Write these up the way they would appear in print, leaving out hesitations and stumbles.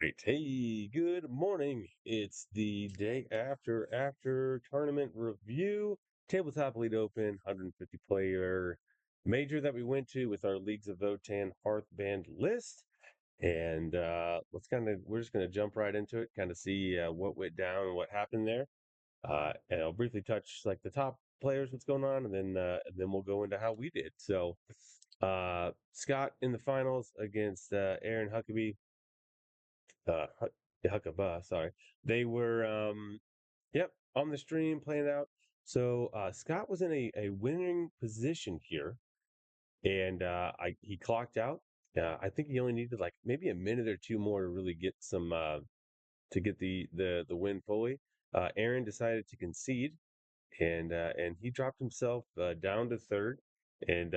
Great. Hey, good morning. It's the day after tournament review. Tabletop League Open, 150 player major that we went to with our Leagues of Votann Hearthband list. And we're just gonna jump right into it, kind of see what went down and what happened there. And I'll briefly touch like the top players, what's going on, and then we'll go into how we did. So Scott in the finals against Aaron Huckabee Huckabee, sorry. They were, yep, on the stream playing out. So Scott was in a winning position here, and he clocked out. I think he only needed like maybe a minute or two more to really get some to get the win fully. Aaron decided to concede, and he dropped himself down to third, and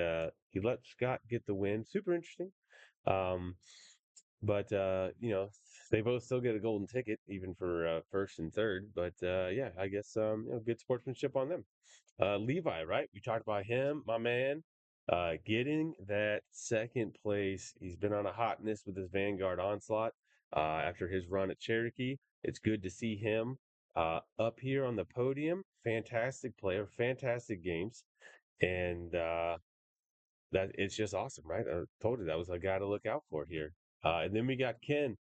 he let Scott get the win. Super interesting. Um, but they both still get a golden ticket, even for first and third. But yeah, I guess good sportsmanship on them. Levi, right? We talked about him, my man, getting that second place. He's been on a hotness with his Vanguard onslaught after his run at Cherokee. It's good to see him up here on the podium. Fantastic player, fantastic games, and that it's just awesome, right? I told you that was a guy to look out for here. And then we got Ken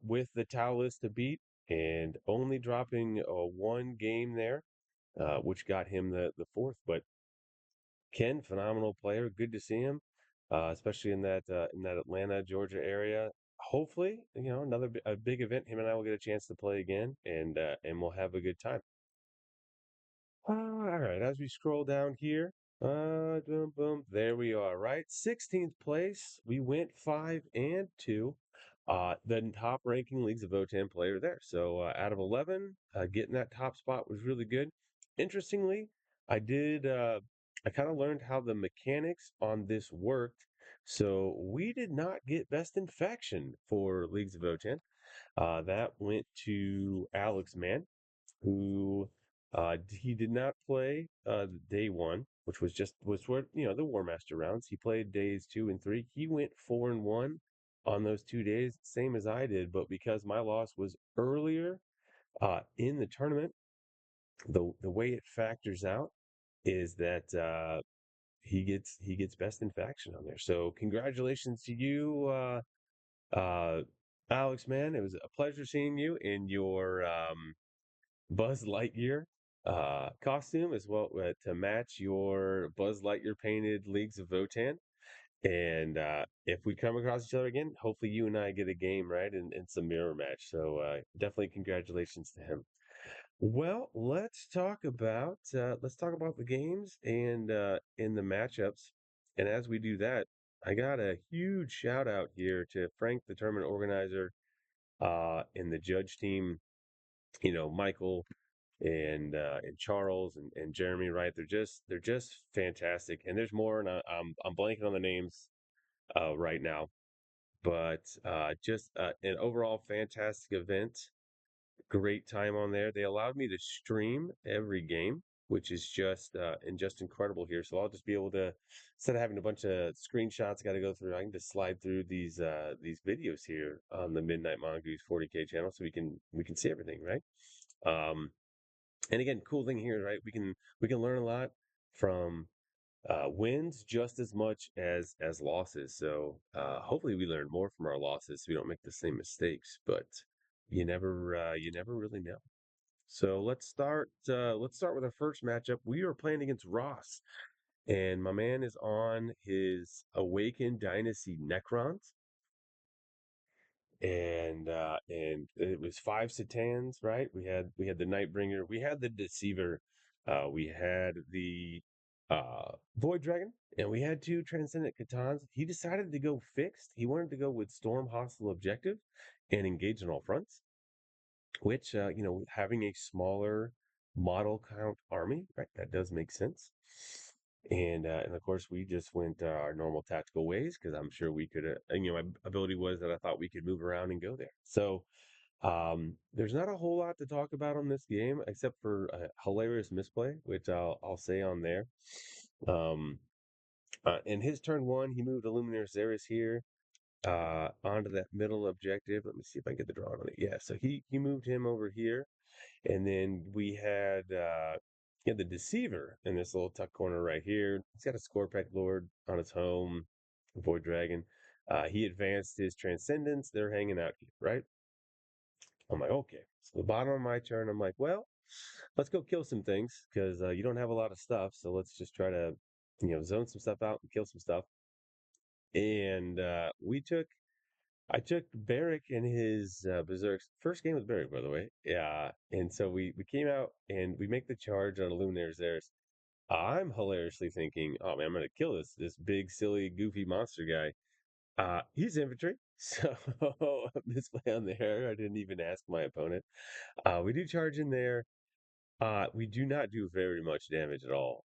with the Tau list to beat and only dropping one game there, which got him the fourth. But Ken, phenomenal player. Good to see him, especially in that Atlanta, Georgia area. Hopefully, a big event. Him and I will get a chance to play again, and we'll have a good time. All right, as we scroll down here, boom, boom, there we are, right? 16th place. We went 5-2. The top ranking Leagues of Votann player there. So out of 11, getting that top spot was really good. Interestingly, I did, I kind of learned how the mechanics on this worked. So we did not get best in faction for Leagues of Votann. That went to Alex Mann, who he did not play day one, which was where the War Master rounds. He played days 2 and 3. He went 4-1 on those 2 days, same as I did. But because my loss was earlier in the tournament, the way it factors out is that he gets best in faction on there. So congratulations to you, uh, Alex. Man, it was a pleasure seeing you in your Buzz Lightyear costume as well to match your Buzz Lightyear painted Leagues of Votann. And if we come across each other again, hopefully you and I get a game, right? And some mirror match. So definitely congratulations to him. Well, let's talk about the games and in the matchups. And as we do that, I got a huge shout out here to Frank, the tournament organizer, and the judge team. Michael and Charles and Jeremy, right? They're just fantastic. And there's more, and I'm blanking on the names right now, but just an overall fantastic event. Great time on there. They allowed me to stream every game, which is just incredible here. So I'll just be able to, instead of having a bunch of screenshots, got to go through. I can just slide through these videos here on the Midnight Mongoose 40K channel, so we can see everything, right? Um, and again, cool thing here, right? We can learn a lot from wins just as much as losses. So hopefully we learn more from our losses, so we don't make the same mistakes. But you never really know. So let's start with our first matchup. We are playing against Ross, and my man is on his Awakened Dynasty Necrons, and it was 5 Satans, right? We had the Nightbringer, we had the Deceiver, we had the Void Dragon, and we had 2 Transcendent Catans. He decided to go fixed. He wanted to go with Storm Hostile Objective and engage on all fronts, which having a smaller model count army, right? That does make sense. And of course we just went our normal tactical ways because I'm sure we could. My ability was that I thought we could move around and go there. So there's not a whole lot to talk about on this game except for a hilarious misplay, which I'll say on there. In his turn one, he moved a Luminous Xeris here. onto that middle objective. Let me see if I can get the drawing on it. Yeah, so he moved him over here, and then we had the Deceiver in this little tuck corner right here. He's got a Scorpack Lord on his home, Void Dragon. He advanced his Transcendence. They're hanging out here, right? I'm like, okay. So the bottom of my turn, I'm like, well, let's go kill some things because you don't have a lot of stuff. So let's just try to, zone some stuff out and kill some stuff. And I took Barrick and his Berserk's first game with Barrick, by the way. Yeah, and so we came out and we make the charge on Luminaires there. I'm hilariously thinking, oh man, I'm gonna kill this big, silly, goofy monster guy. He's infantry, so this play on there. I didn't even ask my opponent. We do charge in there. We do not do very much damage at all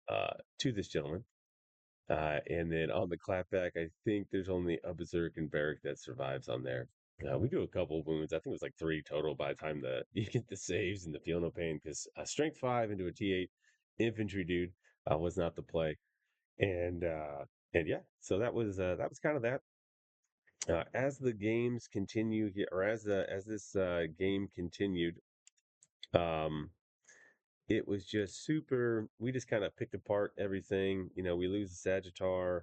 to this gentleman. And then on the clapback, I think there's only a Berserk and Barrack that survives on there. We do a couple of wounds. I think it was like three total by the time you get the saves and the feel no pain because strength five into a T8 infantry dude was not the play. And and yeah, so that was kind of that. As the games continue here, or as this game continued, um, it was just super. We just kind of picked apart everything. We lose the Sagittar.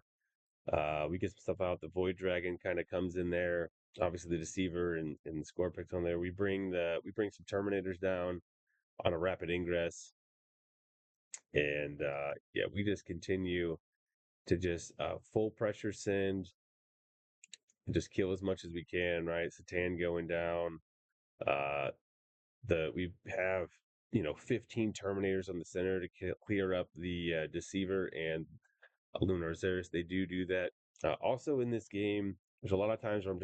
We get some stuff out. The Void Dragon kind of comes in there. Obviously, the Deceiver and the Scorpix on there. We bring some Terminators down on a rapid ingress, and yeah, we just continue to just full pressure send, and just kill as much as we can. Right, Satan going down. Uh, we have 15 Terminators on the center to clear up the Deceiver and Lunar Zeus. They do that. Also in this game, there's a lot of times where I'm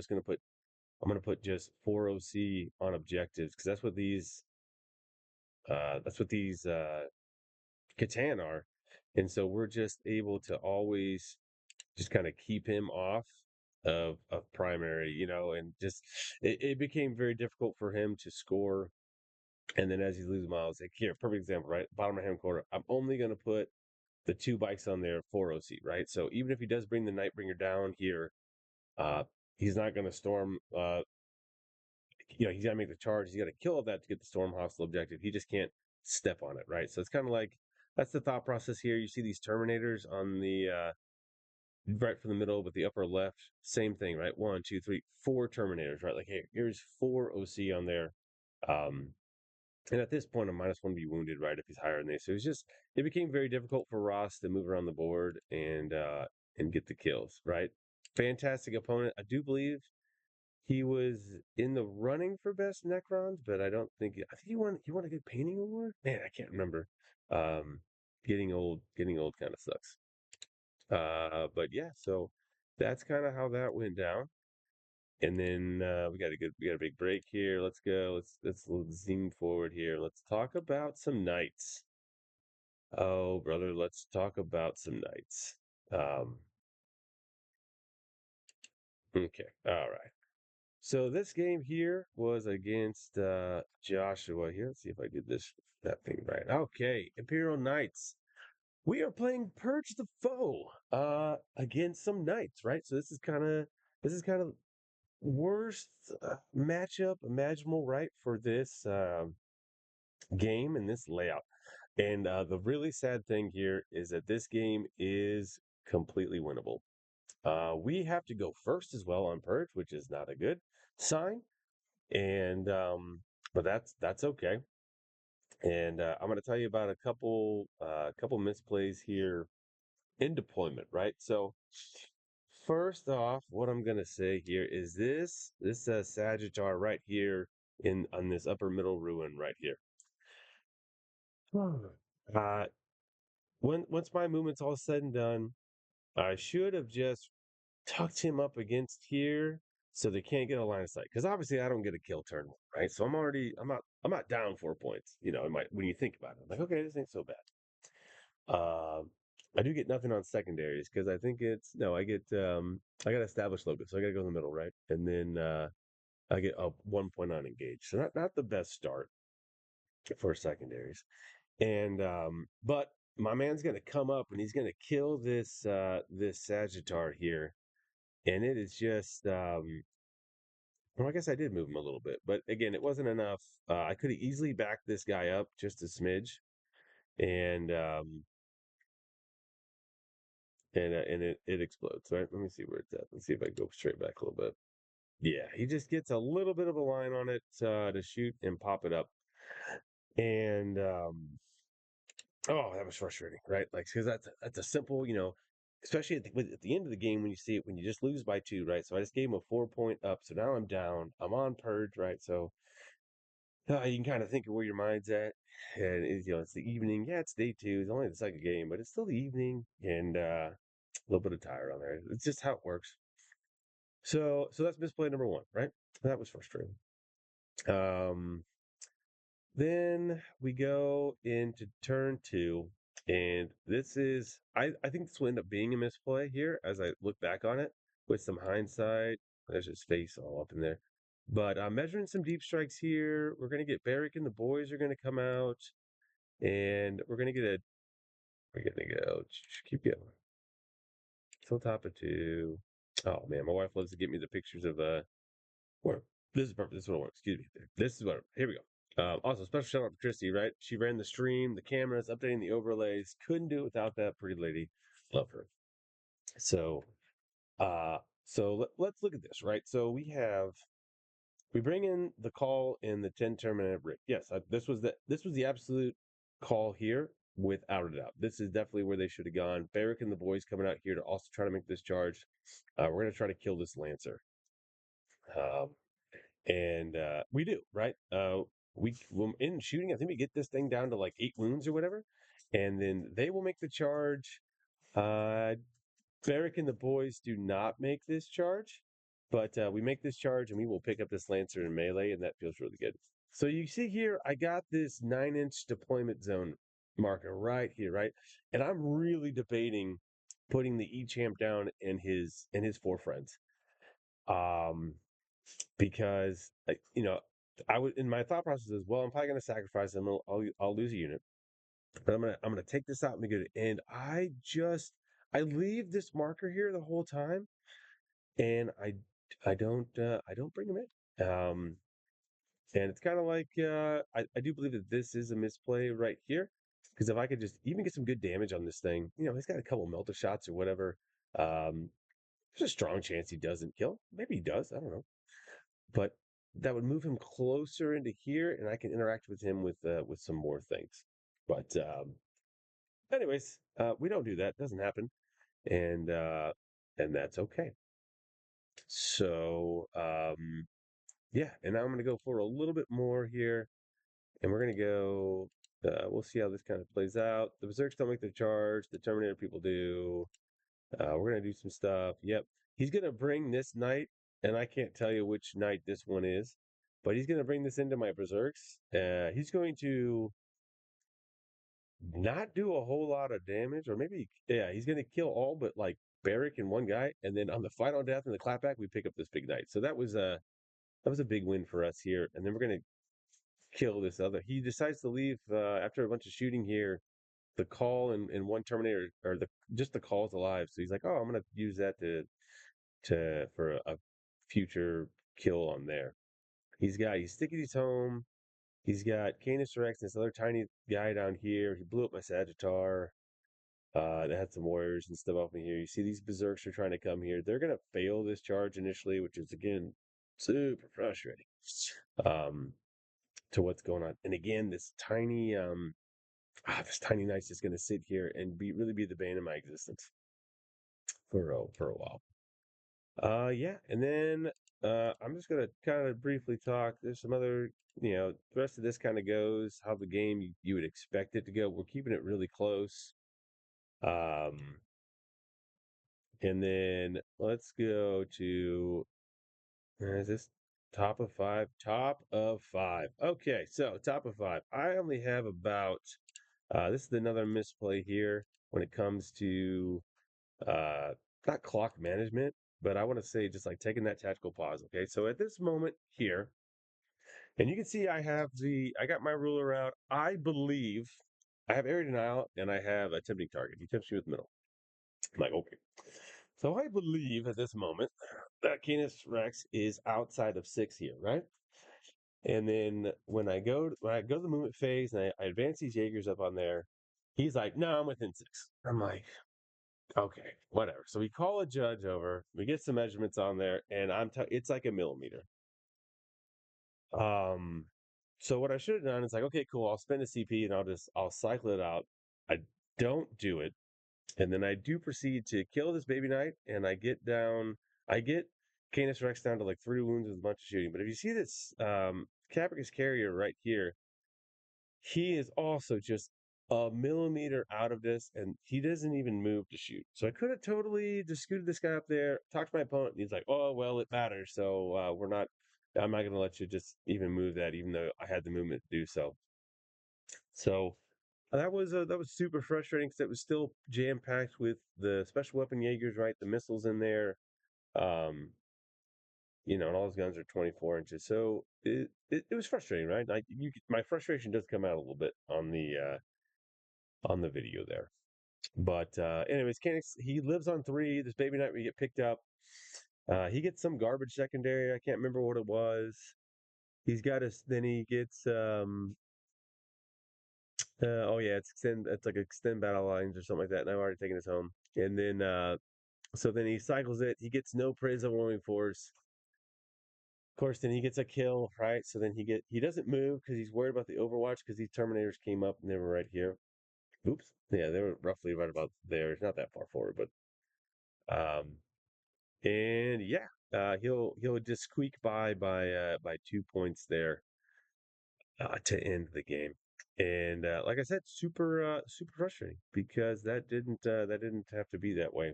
gonna put just 4 OC on objectives because that's what these Catan are. And so we're just able to always just kind of keep him off of primary, and just it became very difficult for him to score. And then as he's losing miles, like here, perfect example, right? Bottom right hand corner. I'm only gonna put the two bikes on there 4 OC, right? So even if he does bring the Nightbringer down here, uh, he's not going to storm. He's got to make the charge. He's got to kill all that to get the storm hostile objective. He just can't step on it, right? So it's kind of like that's the thought process here. You see these Terminators on the right from the middle, but the upper left, same thing, right? One, two, three, four Terminators, right? Like, hey, here's 4 OC on there. Um, and at this point, a -1 to be wounded, right? If he's higher than this, so it became very difficult for Ross to move around the board and get the kills, right? Fantastic opponent. I do believe he was in the running for best Necrons, but I think he won a good painting award. Man, I can't remember. Um, getting old kind of sucks. But yeah, so that's kind of how that went down. And then we got a big break here. Let's go. Let's zoom forward here. Let's talk about some knights. Oh, brother, let's talk about some knights. Um, okay, all right. So this game here was against Joshua here. Let's see if I did that thing right. Okay, Imperial Knights. We are playing Purge the Foe against some knights, right? So this is kind of worst matchup imaginable, right, for this game and this layout. And the really sad thing here is that this game is completely winnable. We have to go first as well on Purge, which is not a good sign. And but that's okay. And I'm going to tell you about a couple misplays here in deployment, right? So first off, what I'm going to say here is this Sagittar right here in on this upper middle ruin right here. Uh, once my movement's all said and done, I should have just tucked him up against here so they can't get a line of sight. Because obviously I don't get a kill turn one, right? So I'm not down 4 points. When you think about it, I'm like, okay, this ain't so bad. Uh, I do get nothing on secondaries because I think it's no, I got established logo, so I got to go in the middle, right? And then I get a 1 point on engage. So not the best start for secondaries. And but my man's gonna come up and he's gonna kill this Sagittar here. and it is just well, I guess I did move him a little bit, but again, it wasn't enough. I could have easily backed this guy up just a smidge, and it explodes. Right? Let me see where it's at. Let's see if I go straight back a little bit. Yeah, he just gets a little bit of a line on it to shoot and pop it up, and oh, that was frustrating, right? Like, because that's a simple, especially at the end of the game when you see it when you just lose by two, right? So I just gave him a 4 point up, so now I'm down. I'm on purge, right? So you can kind of think of where your mind's at, and it's the evening. Yeah, it's day two. It's only the second game, but it's still the evening, and a little bit of tired on there. It's just how it works. So that's misplay number one, right? That was frustrating. Um, Then we go into turn two, and I think this will end up being a misplay here as I look back on it with some hindsight. There's his face all up in there. But measuring some deep strikes here. We're going to get Barrick and the boys are going to come out, and we're going to go, keep going. Still top of two. Oh man, my wife loves to get me the pictures of where this is perfect. This is what I want. Excuse me. This is what. Here we go. Also, special shout out to Christy, right? She ran the stream, the cameras, updating the overlays. Couldn't do it without that pretty lady. Love her. So, uh, let's look at this, right? So we bring in the call in the 10 terminated brick. Yes, this was the absolute call here without a doubt. This is definitely where they should have gone. Barrick and the boys coming out here to also try to make this charge. We're gonna try to kill this Lancer. Um, and we do right. When in shooting, I think we get this thing down to like 8 wounds or whatever, and then they will make the charge. Uh, Barrick and the boys do not make this charge, but we make this charge, and we will pick up this Lancer in melee, and that feels really good. So you see here, I got this 9-inch deployment zone marker right here, right, and I'm really debating putting the E-champ down and his four friends. Um, because I would in my thought process is well, I'm probably going to sacrifice them. I'll lose a unit, but I'm gonna take this out and get it. And I leave this marker here the whole time, and I don't bring them in. And it's kind of like I do believe that this is a misplay right here because if I could just even get some good damage on this thing, he's got a couple melter shots or whatever. Um, there's a strong chance he doesn't kill. Maybe he does. I don't know, but that would move him closer into here, and I can interact with him with some more things. But anyways, we don't do that. It doesn't happen, and and that's okay. So yeah, and now I'm going to go for a little bit more here, and we're going to go. We'll see how this kind of plays out. The Berserks don't make the charge. The Terminator people do. We're gonna do some stuff. Yep. He's gonna bring this knight, and I can't tell you which knight this one is, but he's gonna bring this into my berserks. He's going to not do a whole lot of damage, or maybe yeah, he's gonna kill all but like Barrick and one guy, and then on the final death and the clapback, we pick up this big knight. So that was a big win for us here. And then we're gonna kill this other. He decides to leave after a bunch of shooting here. The call and one Terminator or the just the call's alive. So he's like, oh, I'm gonna use that to for a future kill on there. He's sticking his home. He's got Canis Rex and this other tiny guy down here. He blew up my Sagittar. That had some warriors and stuff up in here. You see these berserks are trying to come here. They're gonna fail this charge initially, which is again super frustrating. Um, to what's going on. And again, this tiny knight's just gonna sit here and be the bane of my existence for a while. Yeah, and then I'm just gonna kind of briefly talk. There's some other, the rest of this kind of goes how the game you would expect it to go. We're keeping it really close. Um, and then let's go to is this top of five? Top of five. Okay, so top of five. I only have about this is another misplay here when it comes to uh not clock management, but I want to say just like taking that tactical pause. Okay, so at this moment here, and you can see I got my ruler out. I believe I have area denial and I have a tempting target. He tempts me with middle. I'm like, okay. So I believe at this moment that Canis Rex is outside of 6 here, right? And then when I go to the movement phase and I advance these Jaegers up on there, he's like, "No, I'm within 6." I'm like, "Okay, whatever." So we call a judge over, we get some measurements on there, and it's like a millimeter. Um, so what I should have done is like, okay, cool, I'll spend a CP and I'll cycle it out. I don't do it, and then I do proceed to kill this baby knight, and I get Canis Rex down to like 3 wounds with a bunch of shooting. But if you see this Capricus carrier right here, he is also just a millimeter out of this, and he doesn't even move to shoot. So I could have totally just scooted this guy up there, talked to my opponent, and he's like, "Oh well, it matters. So we're not. I'm not going to let you just even move that, even though I had the movement to do so." So that was super frustrating because it was still jam packed with the special weapon Jaegers, right? The missiles in there, um, and all his guns are 24 inches. So it was frustrating, right? Like my frustration does come out a little bit on the video there. But anyways, Canix, he lives on 3. This baby knight we get picked up. He gets some garbage secondary. I can't remember what it was. He's got us. Then he gets. Oh yeah, it's like extend battle lines or something like that. And I've already taken his home. And then so then he cycles it. He gets no praise overwhelming force. Of course, then he gets a kill, right? So then he doesn't move because he's worried about the Overwatch because these Terminators came up and they were right here. Oops. Yeah, they were roughly right about there. It's not that far forward, but and yeah, he'll just squeak by 2 points there to end the game. And like I said, super frustrating because that didn't have to be that way.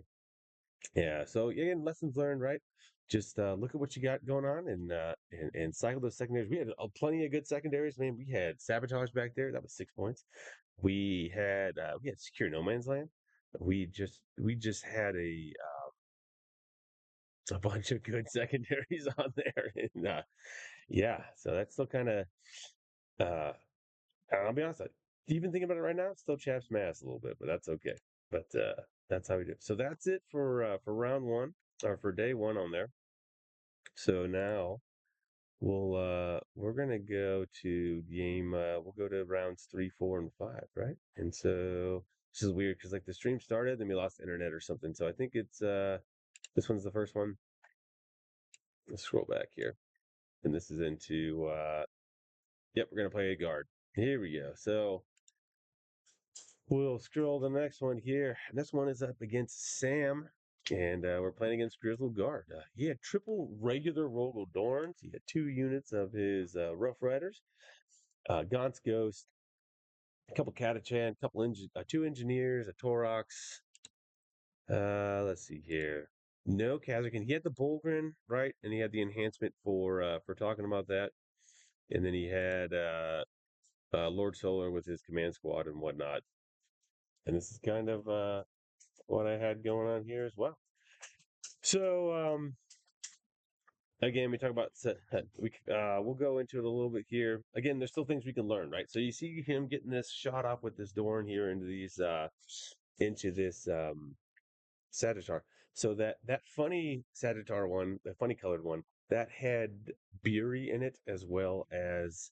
Yeah. So again, lessons learned, right? Just look at what you got going on and cycle those secondaries. We had plenty of good secondaries. Man, we had sabotage back there. That was 6 points. We had secure no man's land. We just had a bunch of good secondaries on there, and yeah, so that's still kind of uh, I'll be honest, even thinking about it right now, it still chaps my ass a little bit, but that's okay. But that's how we do it. So that's it for round one or for day one on there. So now we're gonna go to game. We'll go to rounds 3, 4, and 5, right? And so this is weird because like the stream started, then we lost internet or something. So I think it's this one's the first one. Let's scroll back here, and this is into yep, we're gonna play a guard. Here we go. So we'll scroll the next one here. This one is up against Sam, and we're playing against Grizzle Guard. He had triple regular Rogel Dorns. He had 2 units of his Rough Riders, Gaunt's Ghost, a couple Catachan, two engineers, a Torox. Let's see here. No Kazakin. He had the Bolgrin, right? And he had the enhancement for talking about that. And then he had Lord Solar with his command squad and whatnot. And this is kind of what I had going on here as well. So again, we talk about we'll go into it a little bit here. Again, there's still things we can learn, right? So you see him getting this shot off with this Dorn here into this Sagittar. So that funny Sagittar one, the funny colored one, that had Beery in it as well as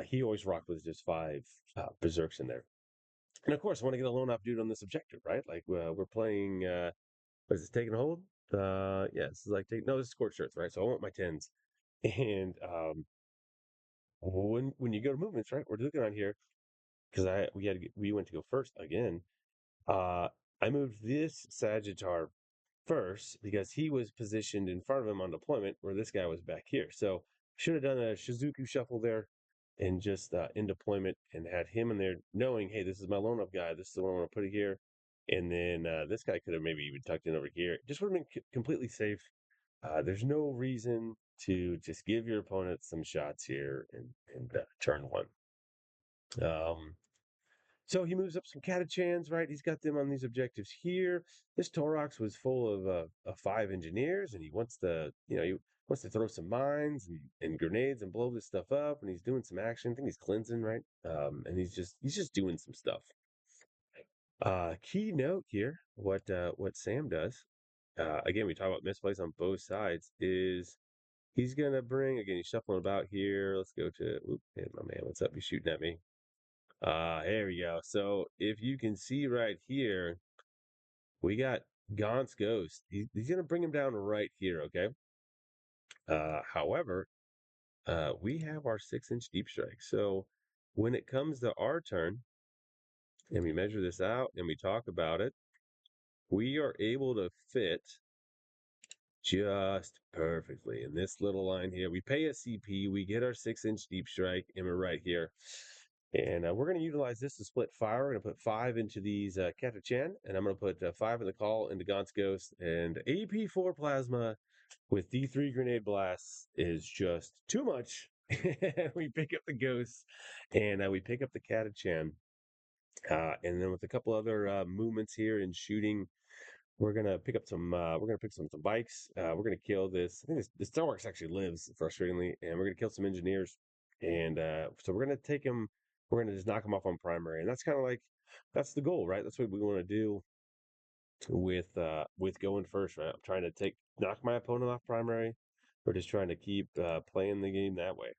he always rocked with just 5 berserks in there. And of course, I want to get a lone up dude on this objective, right? Like we're playing. What is this taking a hold? Yeah, this is like no, this is scorched earth, right? So I want my 10s. And when you go to movements, right? We're looking on here because we went to go first again. Uh, I moved this Sagittar first because he was positioned in front of him on deployment where this guy was back here. So should have done a Shizuku shuffle there and just in deployment and had him in there knowing, hey, this is my lone up guy. This is the one I want to put it here. And then this guy could have maybe even tucked in over here. Just would have been completely safe. There's no reason to just give your opponent some shots here and turn one. Um, so he moves up some Catachans, right? He's got them on these objectives here. This Torox was full of 5 engineers, and he wants he wants to throw some mines and grenades and blow this stuff up. And he's doing some action. I think he's cleansing, right? And he's just doing some stuff. Key note here: what Sam does. again, we talk about misplays on both sides, is he's going to bring, again, he's shuffling about here. Let's go to, oop, hey, my man, what's up? He's shooting at me. There we go. So if you can see right here, we got Gaunt's Ghost. He's going to bring him down right here, okay? However, we have our 6-inch deep strike. So when it comes to our turn, and we measure this out and we talk about it, we are able to fit just perfectly in this little line here. We pay a CP, we get our 6-inch deep strike, and we're right here. And we're going to utilize this to split fire. We're going to put 5 into these Catachan, and I'm going to put 5 in the call into Gaunt's Ghost. And AP4 Plasma with D3 Grenade Blasts is just too much. We pick up the Ghosts, and we pick up the Catachan. And then with a couple other movements here in shooting, we're gonna pick up some. We're gonna pick some bikes. We're gonna kill this. I think this Starworks actually lives, frustratingly, and we're gonna kill some engineers. And so we're gonna take him. We're gonna just knock him off on primary, and that's kind of like that's the goal, right? That's what we want to do with going first, right? I'm trying to knock my opponent off primary. We're just trying to keep playing the game that way.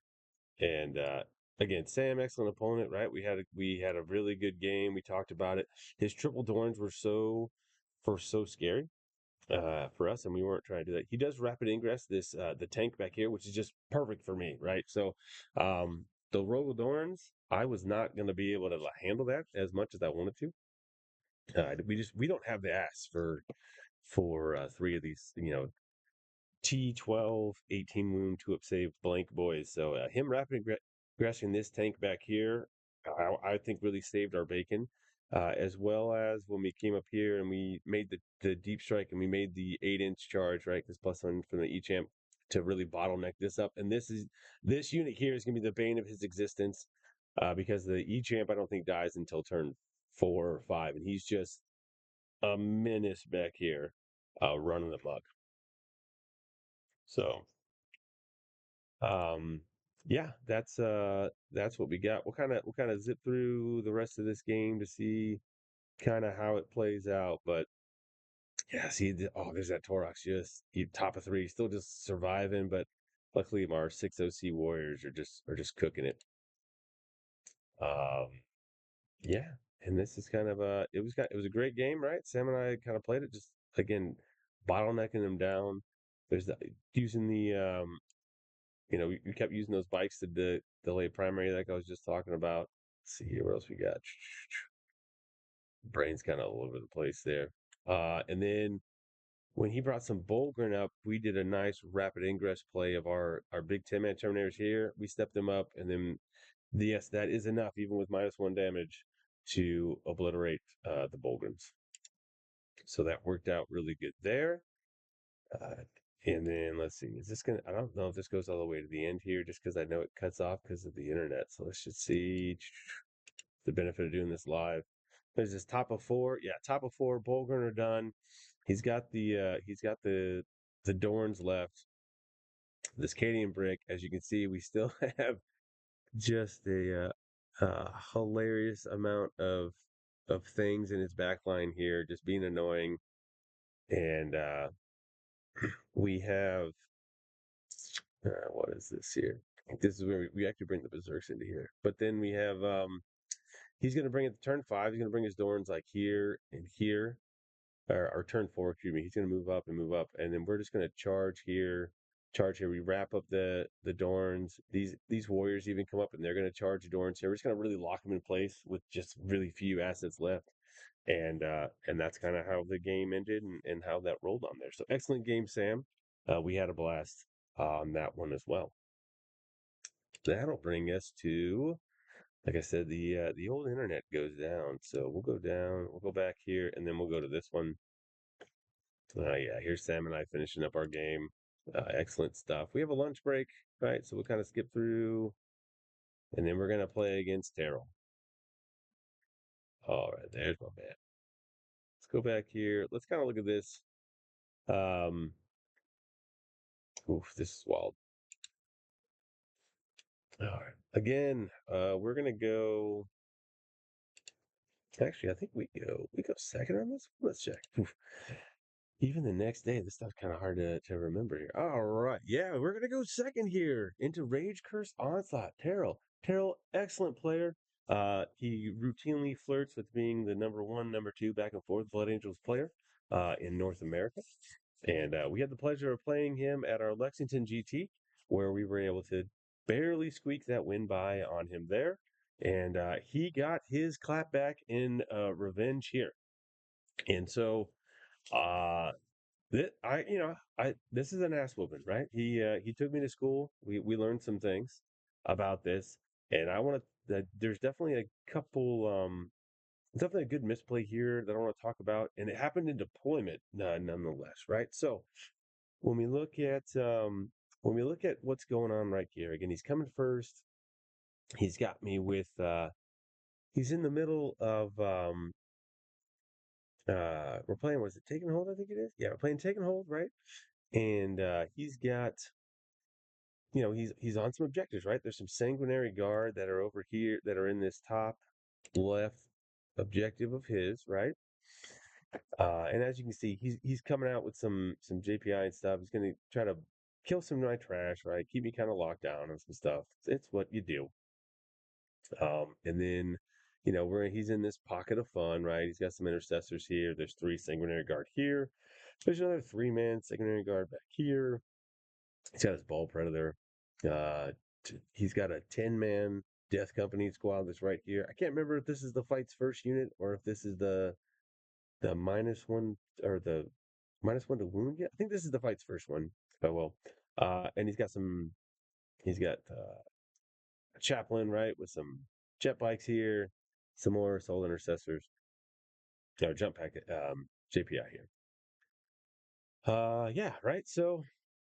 And again, Sam, excellent opponent, right? We had a really good game. We talked about it. His triple Dorns were so scary for us, and we weren't trying to do that. He does rapid ingress this the tank back here, which is just perfect for me, right? So the Rogodorns, I was not going to be able to handle that as much as I wanted to. We don't have the ass for 3 of these, T12, 18 wound, 2 up save, blank boys. So him rapid aggressing this tank back here, I think really saved our bacon. As well as when we came up here and we made the deep strike and we made the 8-inch charge, right? This +1 from the E-Champ to really bottleneck this up. And this unit here is going to be the bane of his existence because the E-Champ I don't think dies until turn 4 or 5, and he's just a menace back here running amok. So Um, yeah, that's what we got. We'll kind of zip through the rest of this game to see kind of how it plays out. But yeah, see, there's that Torox just top of 3, still just surviving. But luckily, our 6 OC Warriors are just cooking it. Um, yeah, and this is kind of it was a great game, right? Sam and I kind of played it just again, bottlenecking them down. There's using the we kept using those bikes to delay primary, like I was just talking about. Let's see here, what else we got? Brain's kind of all over the place there. And then when he brought some Bolgren up, we did a nice rapid ingress play of our big 10-man Terminators here. We stepped them up, and then yes, that is enough, even with -1 damage, to obliterate the Bolgrens. So that worked out really good there. Uh, and then let's see, is this gonna? I don't know if this goes all the way to the end here, just because I know it cuts off because of the internet. So let's just see the benefit of doing this live. There's this top of 4, yeah, top of 4. Bolgren are done. He's got the Dorns left. This Cadian brick, as you can see, we still have just a hilarious amount of things in his back line here, just being annoying. And we have what is this here? I think this is where we actually bring the berserks into here. But then we have he's going to bring it to turn 5. He's going to bring his Dorns like here and here, or turn 4. Excuse me. He's going to move up and move up, and then we're just going to charge here, charge here. We wrap up the Dorns. These warriors even come up and they're going to charge the Dorns here. We're just going to really lock them in place with just really few assets left. And that's kind of how the game ended and how that rolled on there. So excellent game, Sam. We had a blast on that one as well. That'll bring us to, like I said, the old internet goes down. So we'll go down, we'll go back here, and then we'll go to this one. Yeah, here's Sam and I finishing up our game. Excellent stuff. We have a lunch break, right? So we'll kind of skip through, and then we're gonna play against Terrell. All right, there's my man. Let's go back here. Let's kind of look at this. Um, this is wild. All right. Again, we're gonna go. Actually, I think we go second on this. Let's check. Oof. even the next day, this stuff's kind of hard to remember here. All right. Yeah, we're going to go second here into Rage Curse Onslaught. Terrell, excellent player. He routinely flirts with being the number one, number two, back and forth Blood Angels player in North America. And we had the pleasure of playing him at our Lexington GT, where we were able to barely squeak that win by on him there. And he got his clapback in revenge here. And so uh, this is an ass whooping, right? He took me to school. We learned some things about this, and I want to. There's definitely a couple. Definitely a good misplay here that I want to talk about, and it happened in deployment, nonetheless, right? So when we look at what's going on right here, again, he's coming first. He's got me with. He's in the middle of. We're playing. Was it Taking Hold? I think it is. Yeah, we're playing Taking Hold, right? And he's got he's on some objectives, right? There's some sanguinary guard that are over here that are in this top left objective of his, right? And as you can see, he's coming out with some JPI and stuff. He's gonna try to kill some of my trash, right? Keep me kind of locked down on some stuff. It's what you do. And then he's in this pocket of fun, right? He's got some intercessors here. There's three sanguinary guard here. There's another three-man sanguinary guard back here. He's got his ball predator. Uh, he's got a 10-man death company squad that's right here. I can't remember if this is the fight's first unit or if this is the minus one or the minus one to wound. Yeah, I think this is the fight's first one. Oh well. And he's got a chaplain, right, with some jet bikes here, some more soul intercessors. Jump packet JPI here. Yeah, right. So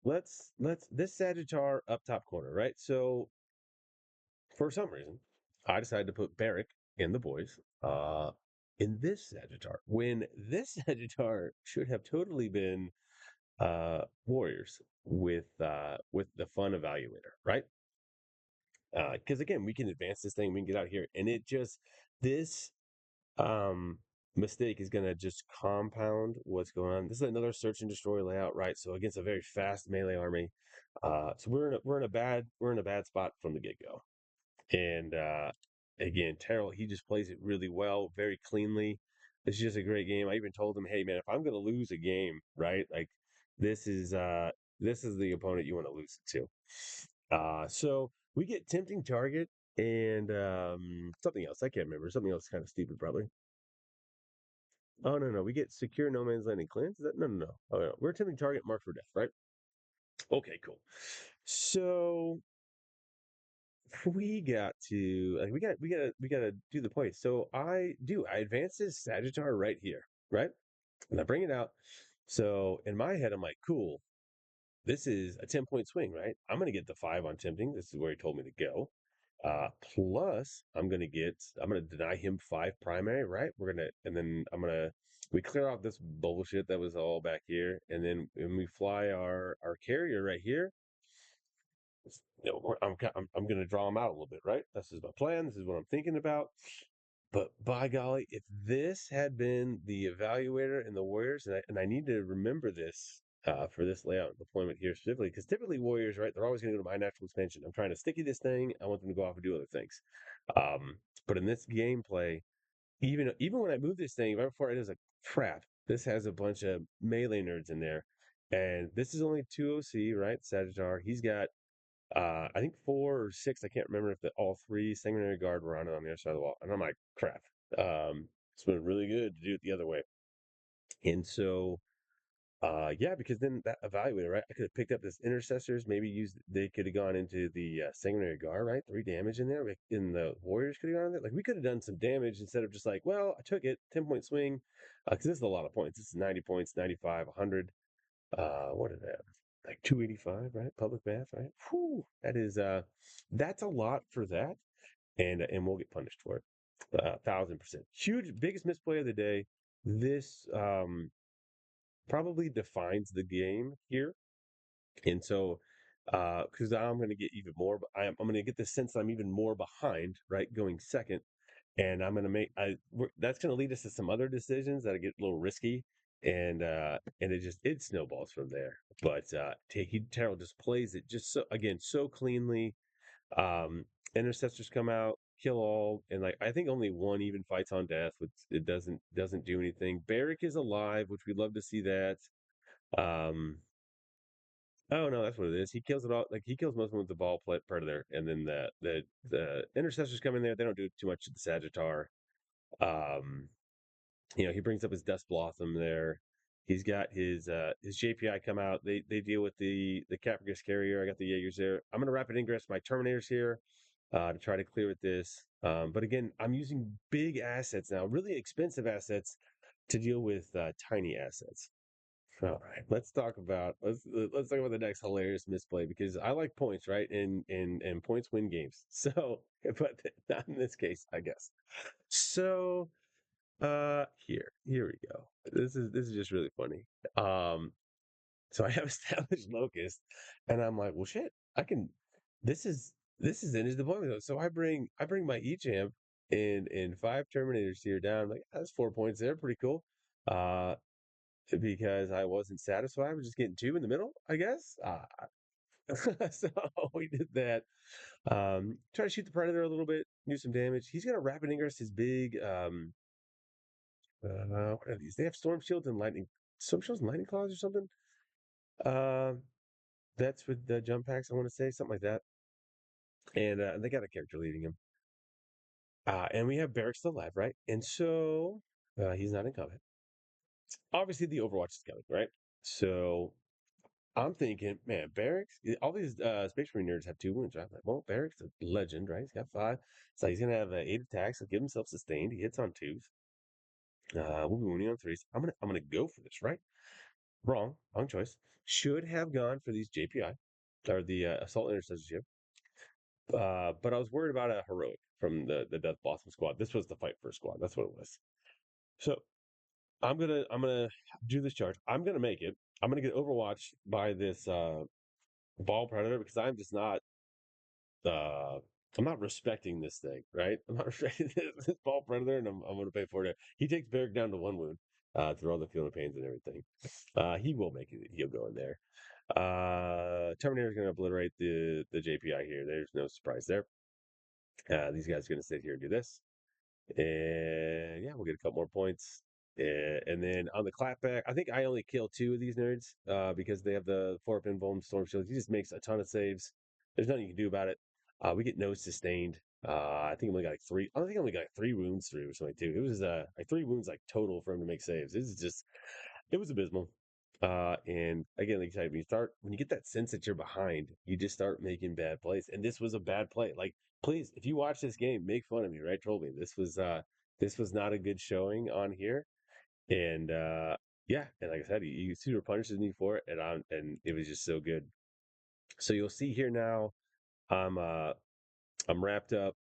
let's this Sagittar up top corner, right? So for some reason, I decided to put Barrick in the boys in this Sagittar when this Sagittar should have totally been Warriors with the fun evaluator, right? Because again, we can advance this thing, we can get out here, and it just this um mistake is going to just compound what's going on. This is another search and destroy layout, right? So against a very fast melee army, so we're in a bad spot from the get go. And again, Terrell, he just plays it really well, very cleanly. It's just a great game. I even told him, hey man, if I'm gonna lose a game, right? Like this is uh this is the opponent you want to lose it to. So we get tempting target and something else. I can't remember. Something else kind of stupid, probably. Oh no, we get secure no man's landing cleanse. Is that no. Oh no. We're tempting target marked for death, right? Okay, cool. So we got to like we gotta do the point. So I advance this Sagittar right here, right? And I bring it out. So in my head, I'm like, cool, this is a 10-point swing, right? I'm gonna get the 5 on tempting. This is where he told me to go. Plus I'm gonna deny him 5 primary, right? And then we clear off this bullshit that was all back here, and then when we fly our carrier right here, I'm going to draw them out a little bit, right? This is my plan. This is what I'm thinking about. But by golly, if this had been the evaluator and the Warriors, and I need to remember this for this layout deployment here specifically, because typically Warriors, right, they're always going to go to my natural expansion. I'm trying to sticky this thing. I want them to go off and do other things. But in this gameplay, even when I move this thing right before it is a crap, this has a bunch of melee nerds in there, and this is only 2 OC, right? Sagittar. He's got I think 4 or 6. I can't remember if all three sanguinary guard were on it on the other side of the wall. And I'm like, crap. It's been really good to do it the other way. And so, yeah, because then that evaluator, right? I could have picked up this intercessors. Maybe they could have gone into the sanguinary guard, right? 3 damage in there. Like, in the warriors could have gone in there. Like we could have done some damage instead of just like, well, I took it, 10-point swing, because this is a lot of points. This is 90 points, 95, 100. What is that? Like 285, right? Public math, right? Whew, that's a lot for that, and we'll get punished for it. 1,000%. Huge, biggest misplay of the day. This probably defines the game here, and so because I'm going to get even more, I'm going to get the sense that I'm even more behind, right? Going second, and I'm going to that's going to lead us to some other decisions that get a little risky. and it snowballs from there. But Terrell just plays it just so again so cleanly. Um, Intercessors come out, kill all, and like I think only one even fights on death, which it doesn't do anything. Barrack is alive, which we'd love to see that. Um, oh no, that's what it is. He kills it all. Like he kills most of them with the predator, and then the intercessors come in there. They don't do too much to the Sagittar. Um, he brings up his Dust Blossom there. He's got his JPI come out. They deal with the Capricorn carrier. I got the Jaegers there. I'm gonna rapid ingress my Terminators here to try to clear with this. But again, I'm using big assets now, really expensive assets to deal with tiny assets. All right, let's talk about the next hilarious misplay because I like points, right? And points win games. So, but not in this case, I guess. So, here we go. This is just really funny. Um, so I have established locust, and I'm like, well, shit, I can. This is this is in his deployment zone. So I bring my E champ in five Terminators here down. I'm like, that's 4 points there, pretty cool. Uh, because I wasn't satisfied with just getting two in the middle, I guess. So we did that. Try to shoot the predator a little bit, do some damage. He's gonna rapid ingress his big what are these? They have storm shields and lightning storm shields and lightning claws or something. Um, that's with the jump packs. I want to say something like that. And they got a character leading him. And we have Barracks still alive, right? And so he's not in combat. Obviously, the Overwatch is coming, right? So I'm thinking, man, Barracks. All these Space Marine nerds have 2 wounds, right? I'm like, well, Barracks, a legend, right? He's got 5, so he's gonna have 8 attacks. He'll give himself sustained. He hits on 2s. We'll be winning on 3s. I'm gonna go for this, right? Wrong choice. Should have gone for these JPI or the assault intercessorship. But I was worried about a heroic from the Death Blossom squad. This was the fight first squad. That's what it was. So I'm gonna do this charge. I'm gonna make it. I'm gonna get Overwatch by this ball predator because uh I'm not respecting this thing, right? I'm not respecting this ball predator, and I'm gonna pay for it. He takes Barrick down to 1 wound through all the field of pains and everything. He will make it. He'll go in there. Terminator is going to obliterate the JPI here. There's no surprise there. These guys are going to sit here and do this. And yeah, we'll get a couple more points. And then on the clapback, I think I only kill 2 of these nerds because they have the 4-pin Vuln Storm Shield. He just makes a ton of saves. There's nothing you can do about it. We get no sustained. I think I only got like 3. I think I only got like 3 wounds through or something too. It was like 3 wounds like total for him to make saves. This is just it was abysmal. And again, like I said, when you get that sense that you're behind, you just start making bad plays. And this was a bad play. Like, please, if you watch this game, make fun of me, right? Troll me. This was not a good showing on here. And yeah, and like I said, you super punishes me for it, and it was just so good. So you'll see here now, I'm uh I'm wrapped up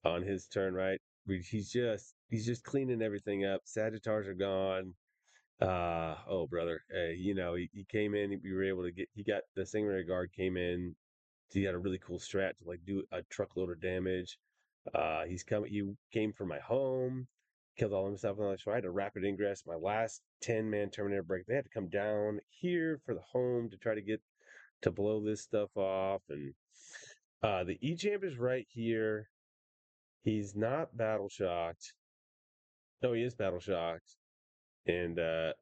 on his turn, right? He's just cleaning everything up. Sagittars are gone. Oh brother, he came in. We were able to he got the Sanguinary Guard came in. He had a really cool strat to like do a truckload of damage. He came from my home, killed all himself, and so I had to rapid ingress my last 10-man Terminator break. They had to come down here for the home to try to get to blow this stuff off. And the E champ is right here. He's not battle shocked. No, he is battle shocked. And I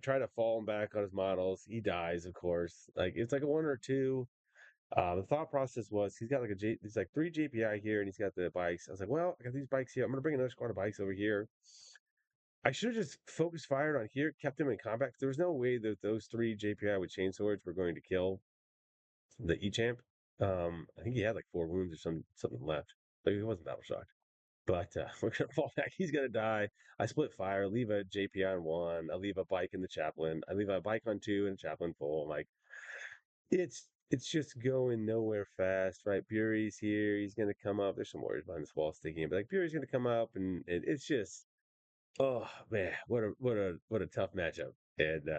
try to fall him back on his models. He dies, of course. Like it's like a 1 or 2. The thought process was he's like 3 JPI here, and he's got the bikes. I was like, well, I got these bikes here. I'm gonna bring another squad of bikes over here. I should have just focused fired on here, kept him in combat. There was no way that those 3 JPI with chainswords were going to kill the E champ. I think he had like 4 wounds or something left. Like he wasn't battle shocked. But we're gonna fall back. He's gonna die. I split fire, leave a JP on 1. I leave a bike in the chaplain. I leave a bike on 2 and a chaplain full. I'm like, it's just going nowhere fast, right? Bury's here. He's gonna come up. There's some warriors behind this wall sticking in, but like Bury's gonna come up, and it's just, oh man, what a tough matchup. And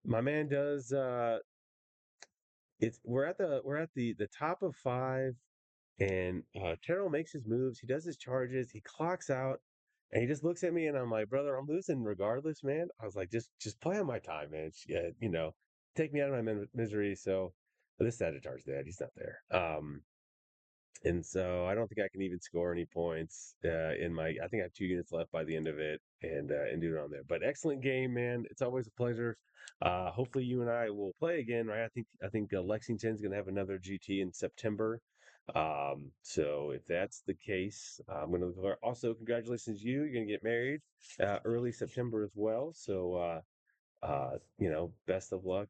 my man does. It's we're at the top of 5, and Terrell makes his moves. He does his charges. He clocks out. And he just looks at me and I'm like, brother, I'm losing regardless, man. I was like, just play on my time, man. Yeah, take me out of my misery. So but this Sagittar's dead. He's not there. And so I don't think I can even score any points in my. I think I have 2 units left by the end of it, and do it on there. But excellent game, man. It's always a pleasure. Hopefully, you and I will play again, right? I think Lexington's going to have another GT in September. So if that's the case, I'm going to also congratulations you. You're going to get married early September as well. So best of luck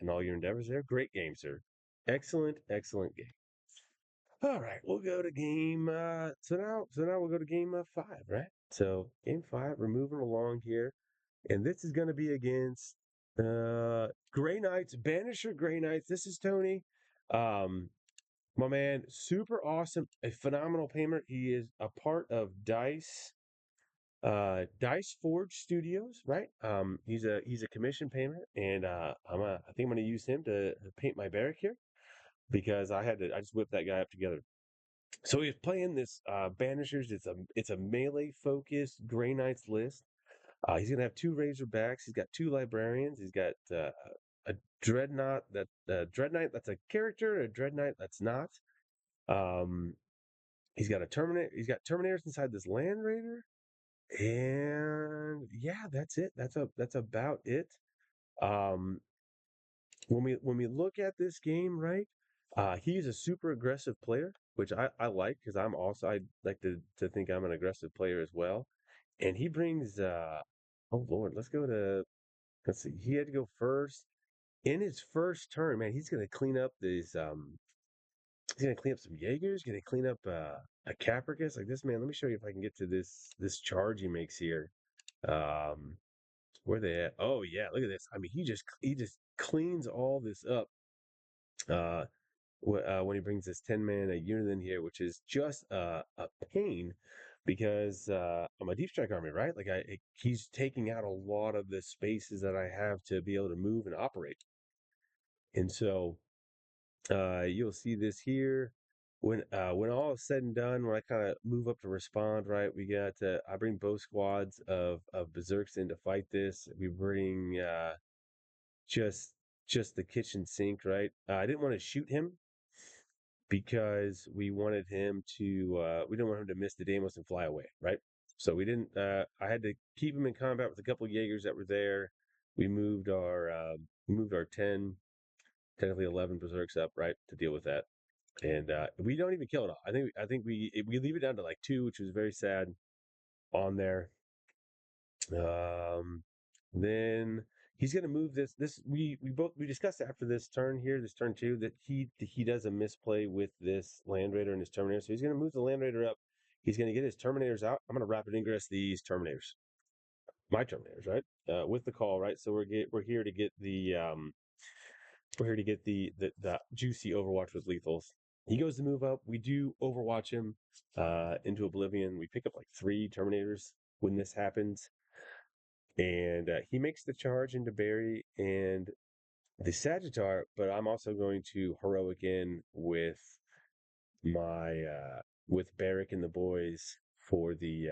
in all your endeavors there. Great game, sir. Excellent, excellent game. All right, we'll go to game. So now we'll go to game 5, right? So game 5, we're moving along here, and this is going to be against Gray Knights, Banisher Gray Knights. This is Tony, um, my man, super awesome, a phenomenal painter. He is a part of Dice Forge Studios, right? He's a commission painter, and I think I'm going to use him to paint my barrack here because I just whipped that guy up together. So he's playing this Banishers. It's a melee focused Grey Knights list. He's gonna have 2 Razorbacks. He's got 2 Librarians. He's got a Dreadnought Dreadnought that's a character, a Dreadnought that's not. Um, he's got a Terminator. He's got Terminators inside this Land Raider, and yeah, that's it. That's about it. Um, when we look at this game, right? He's a super aggressive player, which I like because I like to think I'm an aggressive player as well. And he brings oh Lord, let's see. He had to go first. In his first turn, man, he's gonna clean up some Jaegers, gonna clean up a Capricus. Like this man, let me show you if I can get to this charge he makes here. Um where they at? Oh yeah, look at this. I mean, he just cleans all this up. Uh when he brings this 10 man a unit in here, which is just a pain because I'm a deep strike army, right? Like he's taking out a lot of the spaces that I have to be able to move and operate. And so you'll see this here when all is said and done, when I kind of move up to respond, right? I bring both squads of berserks in to fight this. We bring just just the kitchen sink, right? I didn't want to shoot him because we didn't want him to miss the Deimos and fly away, right? So we didn't. I had to keep him in combat with a couple of Jaegers that were there. We moved our 10, technically 11 berserks up, right, to deal with that, and we don't even kill it all. I think we leave it down to like 2, which was very sad on there. Um, then he's going to move this. We discussed after this turn here, this turn 2, that he does a misplay with this Land Raider and his Terminator. So he's going to move the Land Raider up. He's going to get his Terminators out. I'm going to rapid ingress these Terminators, my Terminators, right? With the call, right? So we're here to get the juicy Overwatch with lethals. He goes to move up. We do Overwatch him into oblivion. We pick up like 3 Terminators when this happens, and he makes the charge into Barry and the Sagittar, but I'm also going to heroic in my with Barrick and the boys for the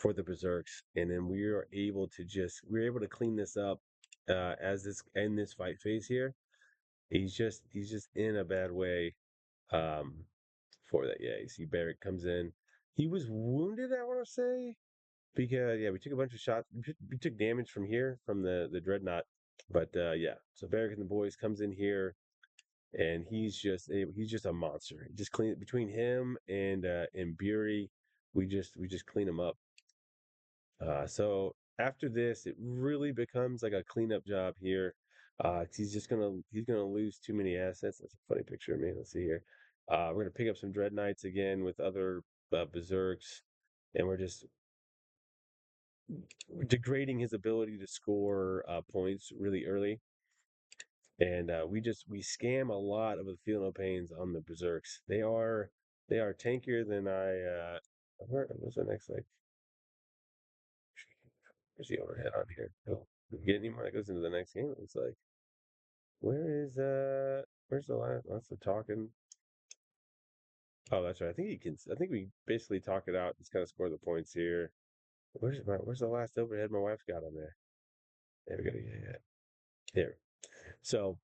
berserks, and then we're able to clean this up as this in this fight phase here. He's just in a bad way um for that. Yeah, you see Barrick comes in. He was wounded, I want to say, because yeah, we took a bunch of shots. We took damage from here from the dreadnought, but yeah. So Barrick and the boys comes in here, and he's just a monster. Just clean between him and Bury, we just clean him up. So after this, it really becomes like a cleanup job here. 'Cause he's gonna lose too many assets. That's a funny picture of me. Let's see here. We're gonna pick up some Dread Knights again with other berserks, and we're degrading his ability to score points really early. And we scam a lot of the Feel No Pains on the berserks. They are tankier than where's the next like where's the overhead on here? Oh, get any more that goes into the next game. It's like where's the line? Lots of talking. Oh, that's right. I think he can. I think we basically talk it out. Just kind of score the points here. Where's the last overhead my wife's got on there? There we go. Yeah, yeah. Here. So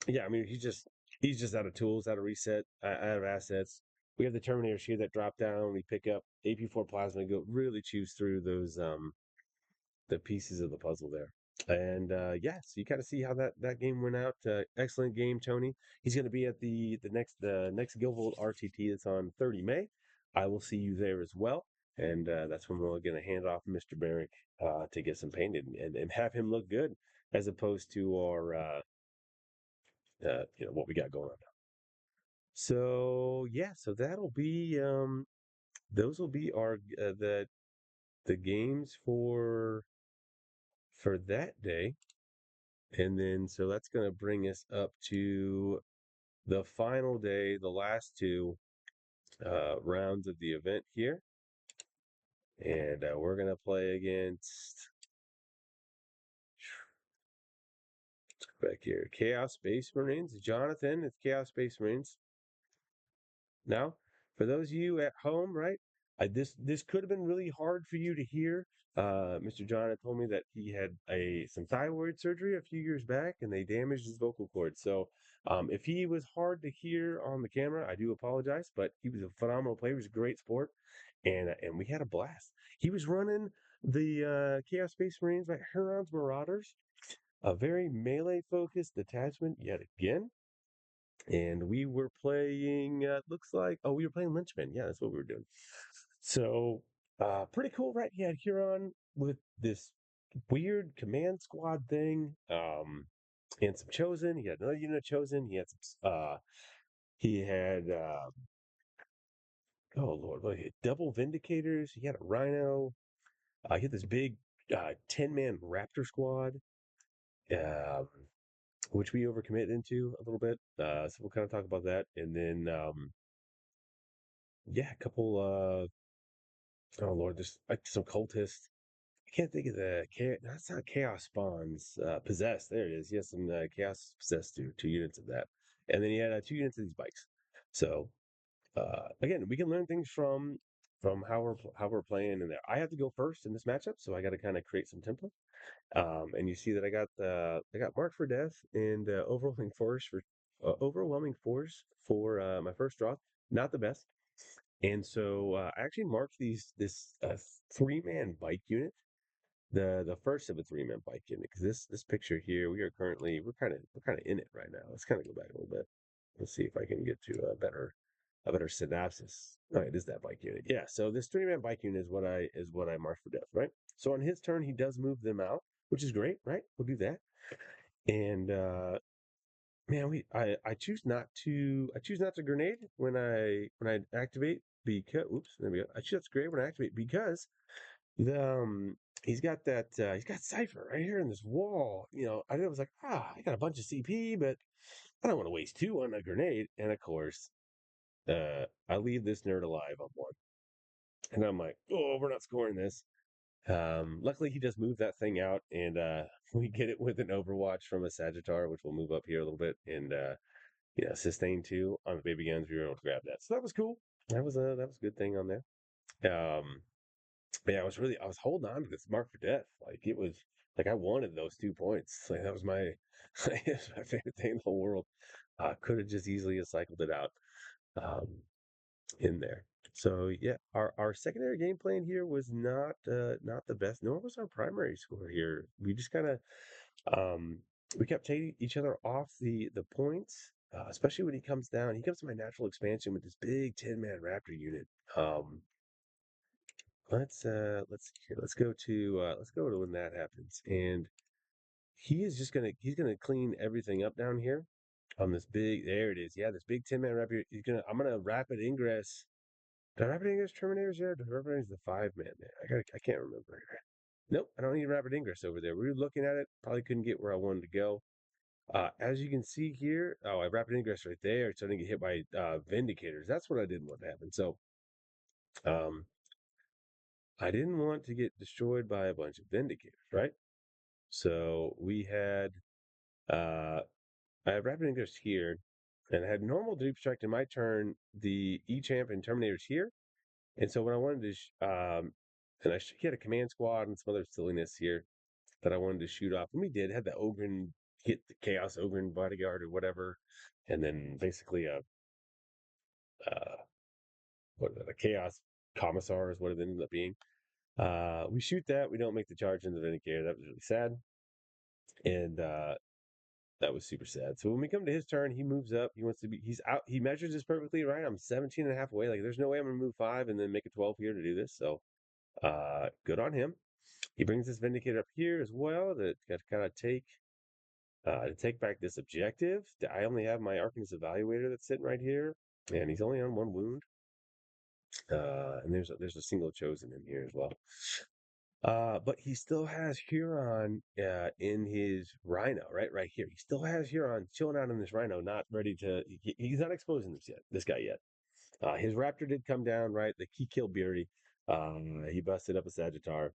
yeah, I mean he's just out of tools, out of reset, out of assets. We have the Terminators here that drop down. We pick up AP4 plasma and go really choose through those the pieces of the puzzle there. And yeah, so you kind of see how that game went out. Excellent game, Tony. He's going to be at the next Guildvolt RTT that's on 30 May. I will see you there as well, and that's when we're going to hand off Mr. Barrick to get some painted and have him look good, as opposed to our what we got going on now. So yeah, so that'll be those will be our the games for that day. And then, so that's going to bring us up to the final day, the last two rounds of the event here. And we're going to play against, back here, Chaos Space Marines. Jonathan, it's Chaos Space Marines. Now, for those of you at home, right? This could have been really hard for you to hear. Mr. John had told me that he had some thyroid surgery a few years back, and they damaged his vocal cords. So, if he was hard to hear on the camera, I do apologize. But he was a phenomenal player. He was a great sport, and we had a blast. He was running the Chaos Space Marines, right? Huron's Marauders, a very melee focused detachment yet again. And we were playing, looks like, oh, we were playing Lynchman. Yeah, that's what we were doing. So, pretty cool, right? He had Huron with this weird command squad thing, and some Chosen. He had another unit of Chosen. He had, oh Lord, what, he had double Vindicators. He had a Rhino. He had this big 10-man Raptor squad, um, which we overcommitted into a little bit. So we'll kind of talk about that. And then, yeah, a couple, oh Lord, there's like some cultists. I can't think of that's not Chaos Spawns. Possessed. There it is. He has some Chaos Possessed two units of that, and then he had 2 units of these bikes. So again, we can learn things from how we're playing in there. I have to go first in this matchup, so I got to kind of create some template. And you see that I got Mark for Death and overwhelming force for my first draw. Not the best. And so I actually marked this 3-man bike unit, the first of a 3-man bike unit, because this picture here, we're kind of in it right now. Let's kind of go back a little bit. Let's see if I can get to a better synopsis. Oh, it is that bike unit. Yeah. So this 3-man bike unit is what I marked for death, right? So on his turn, he does move them out, which is great, right? We'll do that. And man, I choose not to grenade when I activate because oops, there we go. I choose not to grenade when I activate because the he's got Cypher right here in this wall. I was like, I got a bunch of CP, but I don't want to waste 2 on a grenade. And of course, I leave this nerd alive on 1. And I'm like, oh, we're not scoring this. Luckily he does move that thing out, and we get it with an Overwatch from a Sagittar, which will move up here a little bit, and sustain 2 on the baby guns. We were able to grab that, so that was cool. That was a good thing on there. But yeah, I was holding on to this mark for death. Like it was like I wanted those 2 points. Like that was my it was my favorite thing in the whole world. Could have just easily have cycled it out um, in there. So yeah, our secondary game plan here was not the best, nor was our primary score here. We just kind of um, we kept taking each other off the points, especially when he comes down. He comes to my natural expansion with this big 10-man Raptor unit. Um, let's go to when that happens. And he's gonna clean everything up down here on this big there it is. Yeah, this big 10-man Raptor. I'm gonna rapid ingress. Did I rapid ingress Terminators there? Did I rapid ingress the 5-man there? I can't remember. Nope, I don't need rapid ingress over there. We were looking at it, probably couldn't get where I wanted to go. As you can see here, oh, I rapid ingress right there, so I didn't get hit by Vindicators. That's what I didn't want to happen. So, um, I didn't want to get destroyed by a bunch of Vindicators, right? So we had, I have rapid ingress here. And I had normal deep strike in my turn, the E champ and Terminator's here. And so when I wanted to, and he had a command squad and some other silliness here that I wanted to shoot off. And we did, had the Ogren hit the Chaos Ogren bodyguard or whatever. And then basically uh what is it, a Chaos Commissar is what it ended up being. We shoot that, we don't make the charge in the Vindicator. That was really sad. And that was super sad. So when we come to his turn, he moves up. He wants to be, he's out. He measures this perfectly right. I'm 17 and a half away. Like, there's no way I'm going to move 5 and then make a 12 here to do this. So, good on him. He brings this Vindicator up here as well to kind of take back this objective. I only have my Arcanist Evaluator that's sitting right here, and he's only on 1 wound. And there's a single chosen in here as well. But he still has Huron in his Rhino, right here. He still has Huron chilling out in this Rhino, not ready to. He's not exposing this guy yet. His Raptor did come down, right? Like, he killed Beery. He busted up a Sagittar.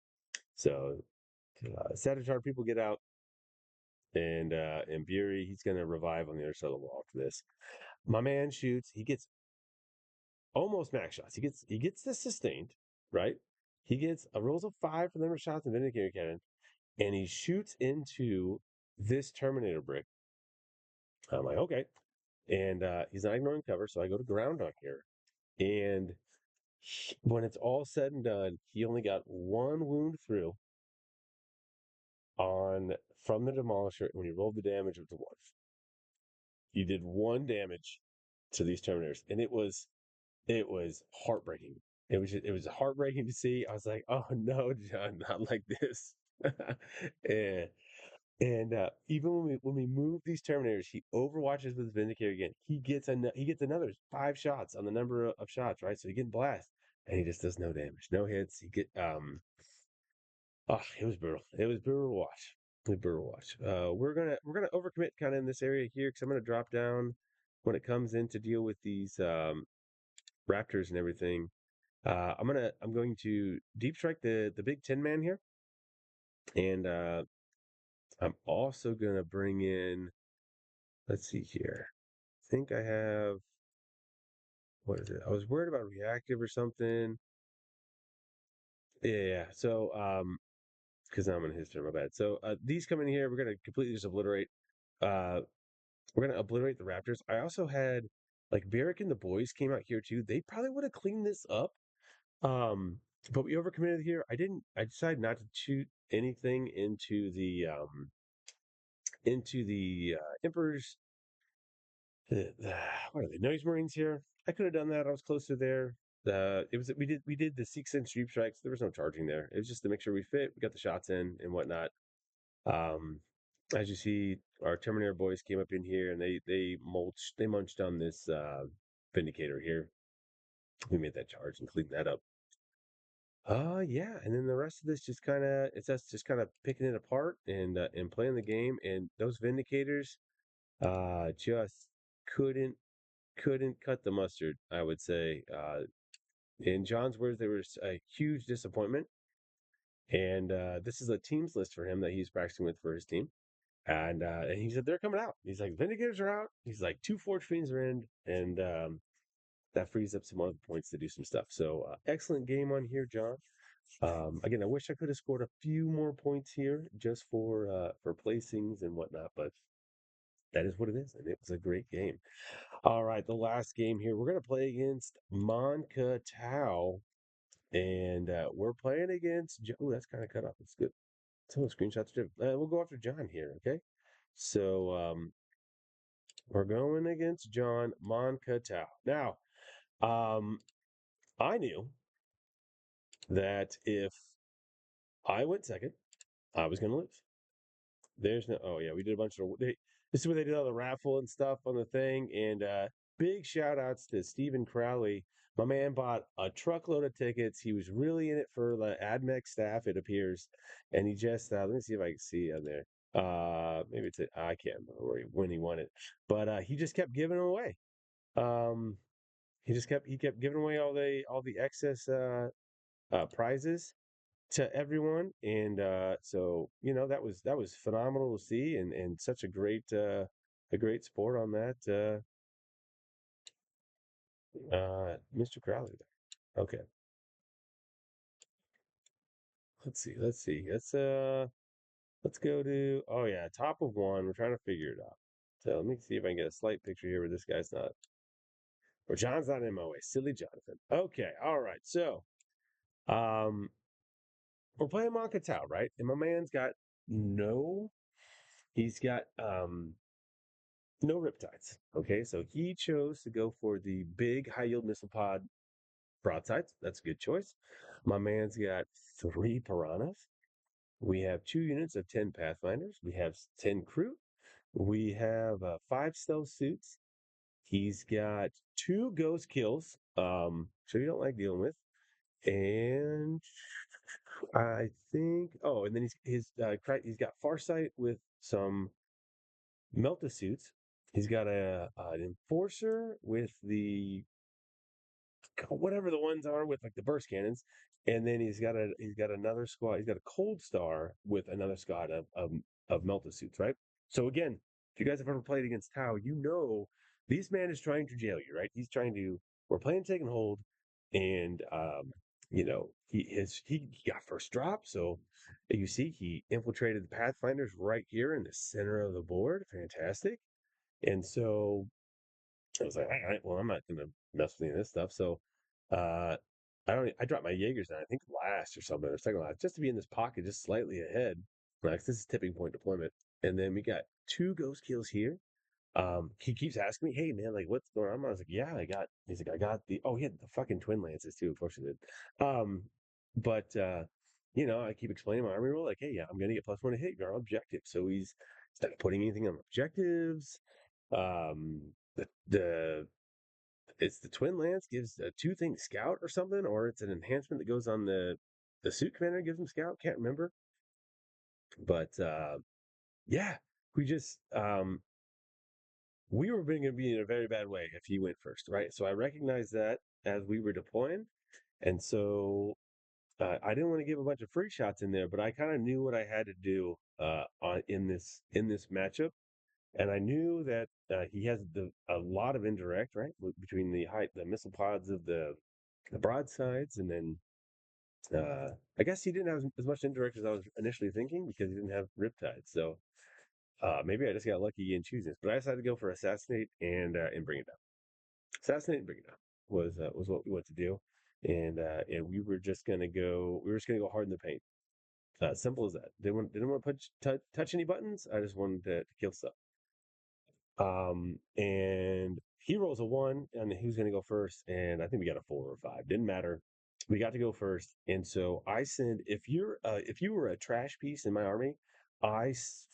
So Sagittar people get out, and Beery, he's gonna revive on the other side of the wall after this. My man shoots. He gets almost max shots. He gets this sustained, right? He gets a rolls of 5 for the number of shots in Vindicator Cannon, and he shoots into this Terminator brick. I'm like, okay. And he's not ignoring cover, so I go to ground on here. And when it's all said and done, he only got 1 wound through on from the demolisher. When he rolled the damage of the 1, he did 1 damage to these Terminators, and it was heartbreaking. It was heartbreaking to see. I was like, oh no, John, not like this. and And even when we move these Terminators, he overwatches with Vindicator again. He gets another 5 shots on the number of shots, right? So he get blast, and he just does no damage, no hits. He get oh, it was brutal. It was brutal to watch. It was brutal to watch. We're gonna overcommit kind of in this area here because I'm gonna drop down when it comes in to deal with these Raptors and everything. I'm going to deep strike the big 10 man here, and I'm also gonna bring in. Let's see here. I think I have, what is it? I was worried about reactive or something. Yeah. So, because now I'm in his turn, my bad. So, these come in here. We're gonna completely just obliterate. Uh, we're gonna obliterate the Raptors. I also had like Barrick and the boys came out here too. They probably would have cleaned this up. Um, but we overcommitted here. I decided not to shoot anything into the Emperor's. What are they? Noise Marines here. I could have done that. I was closer there. We did the 6-inch deep strikes. There was no charging there. It was just to make sure we fit. We got the shots in and whatnot. Um, as you see, our Terminator boys came up in here and they munched on this Vindicator here. We made that charge and cleaned that up. Yeah, and then the rest of this it's us just kind of picking it apart and playing the game. And those Vindicators just couldn't couldn't cut the mustard, I would say. In John's words, there was a huge disappointment. And this is a teams list for him that he's practicing with for his team. And he said, they're coming out. He's like, Vindicators are out. He's like, 2 Forge Fiends are in. And that frees up some other points to do some stuff. So excellent game on here, John. Again, I wish I could have scored a few more points here just for placings and whatnot, but that is what it is, and it was a great game. All right, the last game here. We're going to play against Monka Tau, and we're playing against. Oh, that's kind of cut off. It's good. Some of the screenshots are different. We'll go after John here, okay? So we're going against John Monka Tau. Now, um, I knew that if I went second, I was going to lose. There's no. Oh yeah, we did a bunch of. This is where they did all the raffle and stuff on the thing. And big shout outs to Stephen Crowley. My man bought a truckload of tickets. He was really in it for the AdMech staff, it appears. And he just let me see if I can see on there. Maybe I can't remember when he won it, but he just kept giving them away. Um, he kept giving away all the excess prizes to everyone. And so that was phenomenal to see, and such a great sport on that. Mr. Crowley there. Okay, let's see. Let's see. Let's go to. Oh yeah, top of one. We're trying to figure it out. So let me see if I can get a slight picture here where this guy's not, or John's not in my way. Silly Jonathan. Okay, all right. So, um, we're playing Monka Tao, right? And my man's got no. He's got no riptides. Okay, so he chose to go for the big high yield missile pod broadsides. That's a good choice. My man's got three piranhas. We have 2 units of 10 Pathfinders. We have 10 crew. We have five stealth suits. He's got two ghost kills, so you don't like dealing with. And I think, oh, and then he's got Farsight with some Melta suits. He's got an Enforcer with the whatever the ones are with like the burst cannons, and then he's got another squad. He's got a Cold Star with another squad of Melta suits, right? So again, if you guys have ever played against Tau, you know this man is trying to jail you, right? He's trying to. We're playing take and hold, and he got first drop, so you see he infiltrated the Pathfinders right here in the center of the board. Fantastic, and so I was like, all right, well, I'm not gonna mess with any of this stuff. So uh I dropped my Jaegers down, I think last or something, or second last, just to be in this pocket just slightly ahead. Like this is tipping point deployment. And then we got two ghost kills here. He keeps asking me, hey man, like what's going on? I was like, yeah, he's like, I got he had the fucking twin lances too, of course he did. But I keep explaining my army rule, like, hey, yeah, I'm gonna get +1 to hit your objective. So he's not putting anything on objectives. Um, the it's the twin lance gives a two thing scout or something, or it's an enhancement that goes on the suit commander gives him scout. Can't remember, but yeah, we just we were going to be in a very bad way if he went first, right? So I recognized that as we were deploying, and so I didn't want to give a bunch of free shots in there, but I kind of knew what I had to do in this matchup. And I knew that he has a lot of indirect, right, between the missile pods of the broadsides, and then I guess he didn't have as much indirect as I was initially thinking because he didn't have riptide. So maybe I just got lucky in choosing this, but I decided to go for assassinate and bring it down. Assassinate and bring it down was what we wanted to do, and we were just gonna go. We were just gonna go hard in the paint. Simple as that. Didn't want to touch any buttons. I just wanted to kill stuff. And he rolls a one, and who's going to go first? And I think we got a 4 or 5. Didn't matter. We got to go first, and so I send. If you were a trash piece in my army,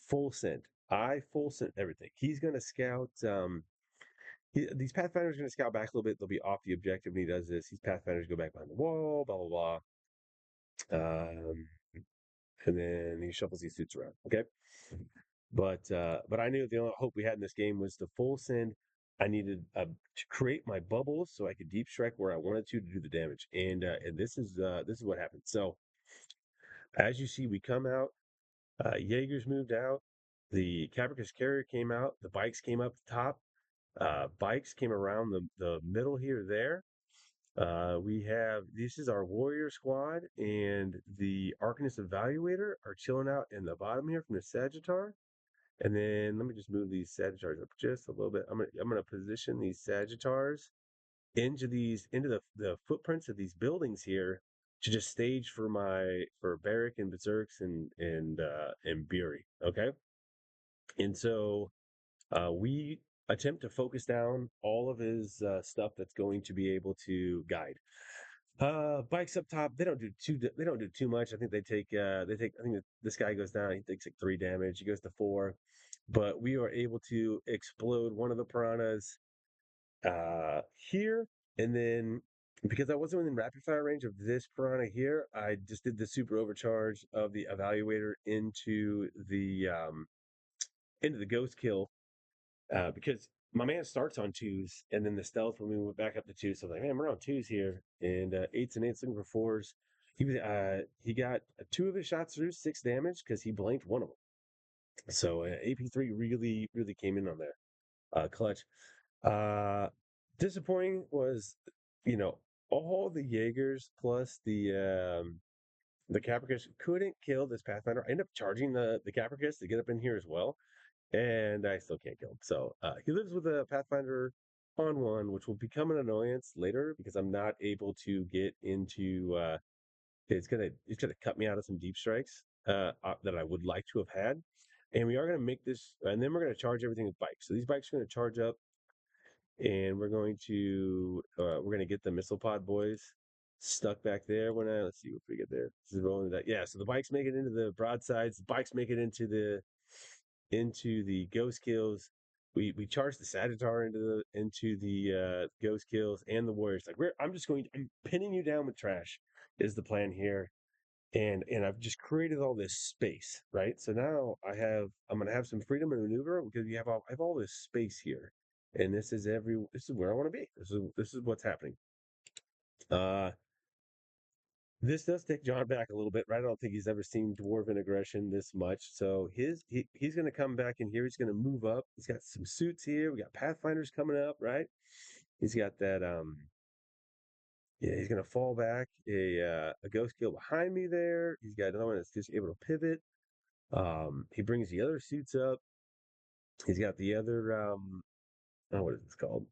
full send. I full send everything. He's going to scout. These pathfinders are going to scout back a little bit. They'll be off the objective when he does this. These pathfinders go back behind the wall. Blah blah blah. And then he shuffles these suits around. Okay. But I knew the only hope we had in this game was to full send. I needed to create my bubbles so I could deep strike where I wanted to do the damage, and this is what happened. So as you see, we come out. Jaeger's moved out. The Capricus carrier came out. The bikes came up the top. Bikes came around the middle here there. We have this is our warrior squad, and the Arcanist Evaluator are chilling out in the bottom here from the Sagittar. And then let me just move these Sagittars up just a little bit. I'm gonna position these Sagittars into the footprints of these buildings here to just stage for Barrack and Berserks and Beery. Okay. And so we attempt to focus down all of his stuff that's going to be able to guide. Bikes up top, they don't do too much. I think I think this guy goes down, he takes like 3 damage, he goes to 4. But we are able to explode one of the piranhas here, and then because I wasn't within rapid fire range of this piranha here, I just did the super overcharge of the evaluator into the ghost kill because my man starts on 2s, and then the stealth when we went back up to 2. So I was like, man, we're on 2s here, and 8s and 8s looking for 4s. He got 2 of his shots through 6 damage because he blanked one of them. So AP3 really really came in on there, clutch. Uh, Disappointing was, you know, all the Jaegers plus the Capricus couldn't kill this Pathfinder. I ended up charging the Capricus to get up in here as well, and I still can't kill him. So he lives with a Pathfinder on one, which will become an annoyance later because I'm not able to get into. It's gonna cut me out of some deep strikes that I would like to have had, and we are gonna make this, and then we're gonna charge everything with bikes. So these bikes are gonna charge up, and we're gonna get the missile pod boys stuck back there. Let's see if we get there. This is rolling that. Yeah, so the bikes make it into the broadsides. The bikes make it into the ghost kills. We charge the Sagittar into the ghost kills and the warriors. Like I'm pinning you down with trash is the plan here. And I've just created all this space, right? So now I'm gonna have some freedom and maneuver because I have all this space here. And this is where I want to be. This is what's happening. Uh this does take John back a little bit, right? I don't think he's ever seen dwarven aggression this much. So he's going to come back in here. He's going to move up. He's got some suits here. We got Pathfinders coming up, right? He's got that. Yeah, he's going to fall back a ghost kill behind me there. He's got another one that's just able to pivot. He brings the other suits up. He's got the other. Oh, what is this called?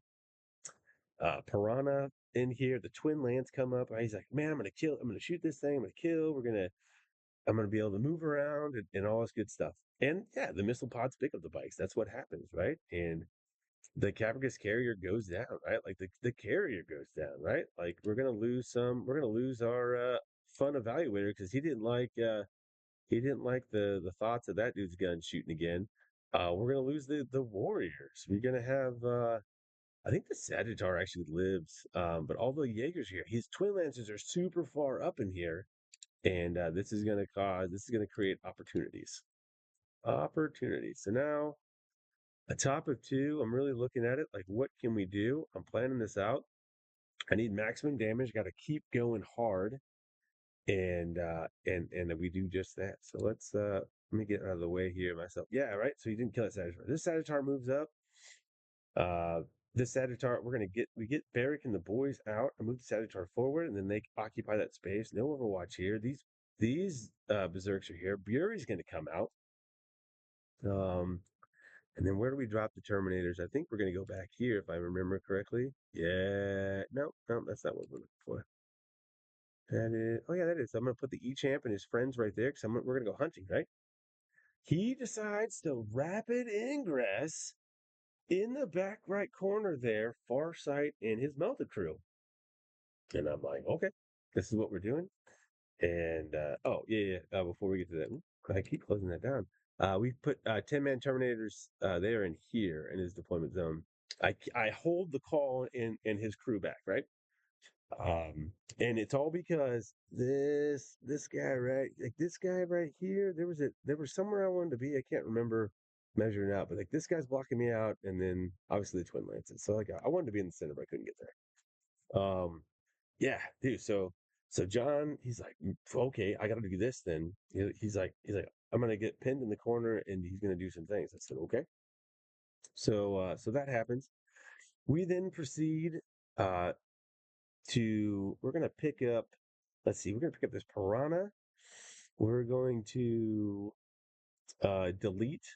Piranha in here. The twin lance come up. He's like, man, I'm going to kill. I'm going to shoot this thing. I'm going to kill. I'm going to be able to move around and all this good stuff. And yeah, the missile pods pick up the bikes. That's what happens, right? And the Capricus carrier goes down, right? Like the carrier goes down, right? Like we're gonna lose our fun evaluator because he didn't like the thoughts of that dude's gun shooting again. We're gonna lose the warriors. We're gonna have I think the Sagittar actually lives, but all the Jaegers here, his twin lances are super far up in here, and this is gonna create opportunities. Opportunities. So now a top of two, I'm really looking at it like what can we do? I'm planning this out. I need maximum damage, got to keep going hard, and we do just that. So let me get out of the way here myself. Yeah, right. So you didn't kill that Sagittar. This Sagittar moves up. Uh this Sagittar, we get Barrick and the boys out and move the Sagittar forward, and then they occupy that space. No Overwatch here. These berserks are here. Buri's gonna come out. Um And then where do we drop the Terminators? I think we're going to go back here if I remember correctly. Yeah, no, no, that's not what we're looking for. That is, oh yeah, that is. I'm going to put the E-Champ and his friends right there because we're going to go hunting, right? He decides to rapid ingress in the back right corner there, Farsight and his melted crew. And I'm like, okay, this is what we're doing. And oh yeah, yeah. Before we get to that, I keep closing that down. We put 10-man Terminators there and here in his deployment zone. I hold the call and his crew back, right? Um, and it's all because this guy right here, there was somewhere I wanted to be. I can't remember measuring out, but like this guy's blocking me out, and then obviously the twin lances. So like I wanted to be in the center, but I couldn't get there. Yeah, dude. So John, he's like, okay, I got to do this then. He's like, I'm gonna get pinned in the corner, and he's gonna do some things. I said, okay. So that happens. We then proceed uh, we're gonna pick up. Let's see, we're gonna pick up this piranha. We're going to delete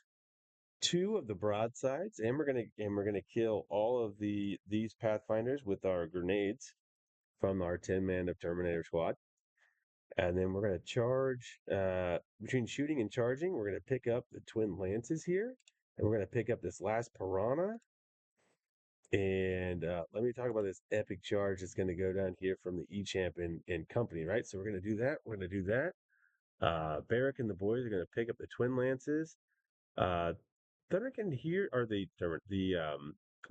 two of the broadsides, and we're gonna kill all of these pathfinders with our grenades from our 10-man of Terminator squad. And then we're going to charge between shooting and charging. We're going to pick up the twin lances here, and we're going to pick up this last piranha. And let me talk about this epic charge that's going to go down here from the E-Champ and company, right? So we're going to do that. We're going to do that. Barrick and the boys are going to pick up the twin lances. Thunderk and here are we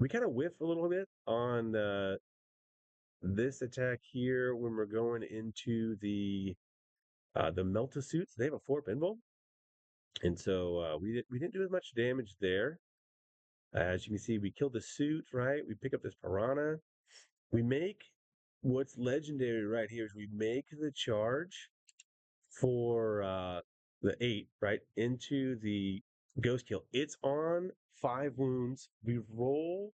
kind of whiff a little bit on this attack here when we're going into the Melta suits. They have a 4 pinball. And so we didn't do as much damage there. As you can see, we killed the suit, right? We pick up this piranha. We make what's legendary right here is we make the charge for the 8, right, into the ghost kill. It's on 5 wounds. We roll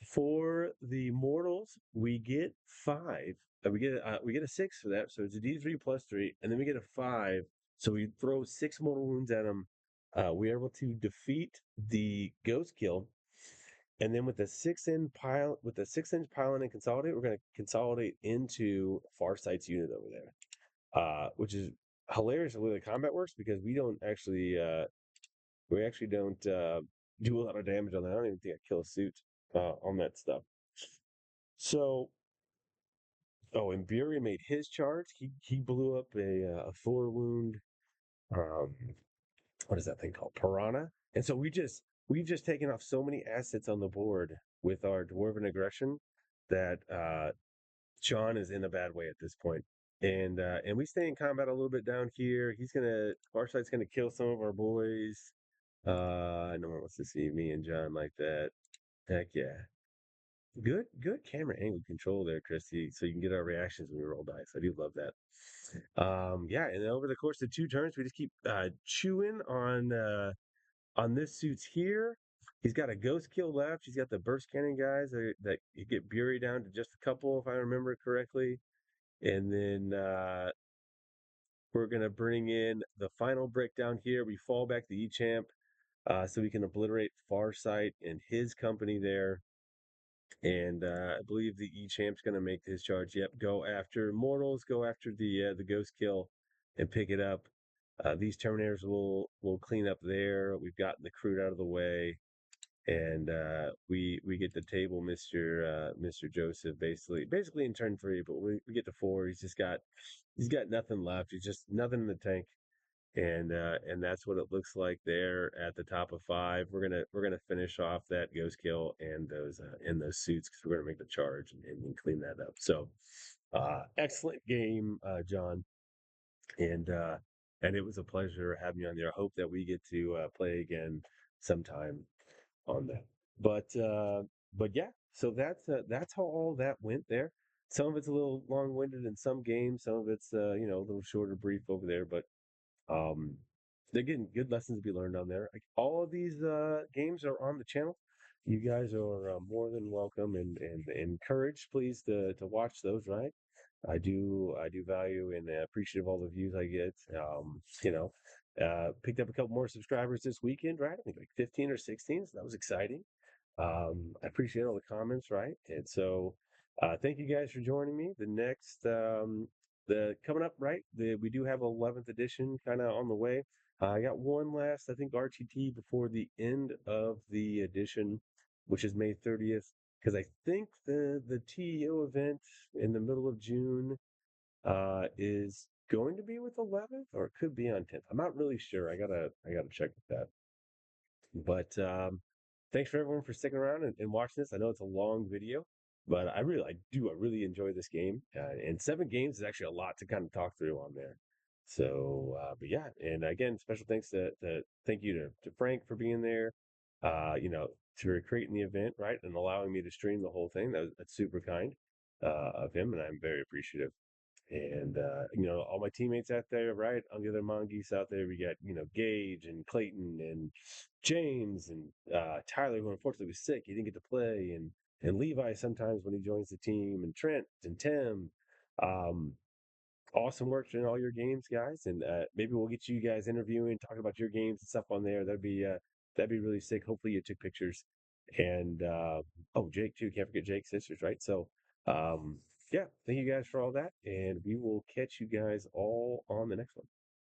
For the mortals, we get five. We get a six for that, so it's a D3 plus three, and then we get a five. So we throw six mortal wounds at them. We're able to defeat the ghost kill, and then with the 6 inch pile and consolidate, we're going to consolidate into Farsight's unit over there, which is hilarious the way the combat works because we actually don't do a lot of damage on that. I don't even think I kill a suit on that stuff. So, Imperial made his charge. He blew up a 4 wound. Um, what is that thing called? Piranha. And so we've just taken off so many assets on the board with our dwarven aggression that John is in a bad way at this point. And we stay in combat a little bit down here. Farsight's gonna kill some of our boys. No one wants to see me and John like that. Heck yeah. Good camera angle control there, Christy, so you can get our reactions when we roll dice. I do love that. Yeah, and over the course of 2 turns, we just keep chewing on this suit's here. He's got a ghost kill left. He's got the burst cannon guys that you get buried down to just a couple, if I remember correctly. And then we're gonna bring in the final brick down here. We fall back to E-Champ, so we can obliterate Farsight and his company there. And I believe the E-Champ's going to make his charge. Yep, go after Mortals, go after the Ghost Kill, and pick it up. These Terminators will clean up there. We've gotten the crude out of the way, and we get to table Mister Joseph basically in turn 3. But we get to 4. He's got nothing left. He's just nothing in the tank, and that's what it looks like there at the top of 5. We're gonna finish off that ghost kill and those suits because we're gonna make the charge and clean that up. So excellent game, John, and uh, and it was a pleasure having you on there. I hope that we get to play again sometime on that. But yeah, so that's how all that went there. Some of it's a little long-winded in some games. Some of it's a little shorter, brief over there. But um, they're getting good lessons to be learned on there. Like, all of these games are on the channel. You guys are more than welcome and encouraged, please, to watch those. Right, I do value and appreciate all the views I get. Picked up a couple more subscribers this weekend. Right, I think like 15 or 16. So that was exciting. I appreciate all the comments, right? And so, thank you guys for joining me. The coming up, right? We do have 11th edition kind of on the way. I got one last, I think, RTT before the end of the edition, which is May 30th, because I think the TEO event in the middle of June is going to be with 11th, or it could be on 10th. I'm not really sure. I gotta check with that. But thanks for everyone for sticking around and watching this. I know it's a long video, but I really enjoy this game. And 7 games is actually a lot to kind of talk through on there. So, but yeah, and again, special thanks thank you to Frank for being there. For creating the event, right, and allowing me to stream the whole thing. That's super kind of him, and I'm very appreciative. And all my teammates out there, right? On the other mongoose out there, we got Gage and Clayton and James and Tyler, who unfortunately was sick. He didn't get to play, and Levi sometimes when he joins the team, and Trent and Tim. Um, awesome work in all your games, guys, and maybe we'll get you guys interviewing, talking about your games and stuff on there. That'd be really sick. Hopefully, you took pictures, and Jake too. Can't forget Jake's sisters, right? So, um, yeah, thank you guys for all that, and we will catch you guys all on the next one.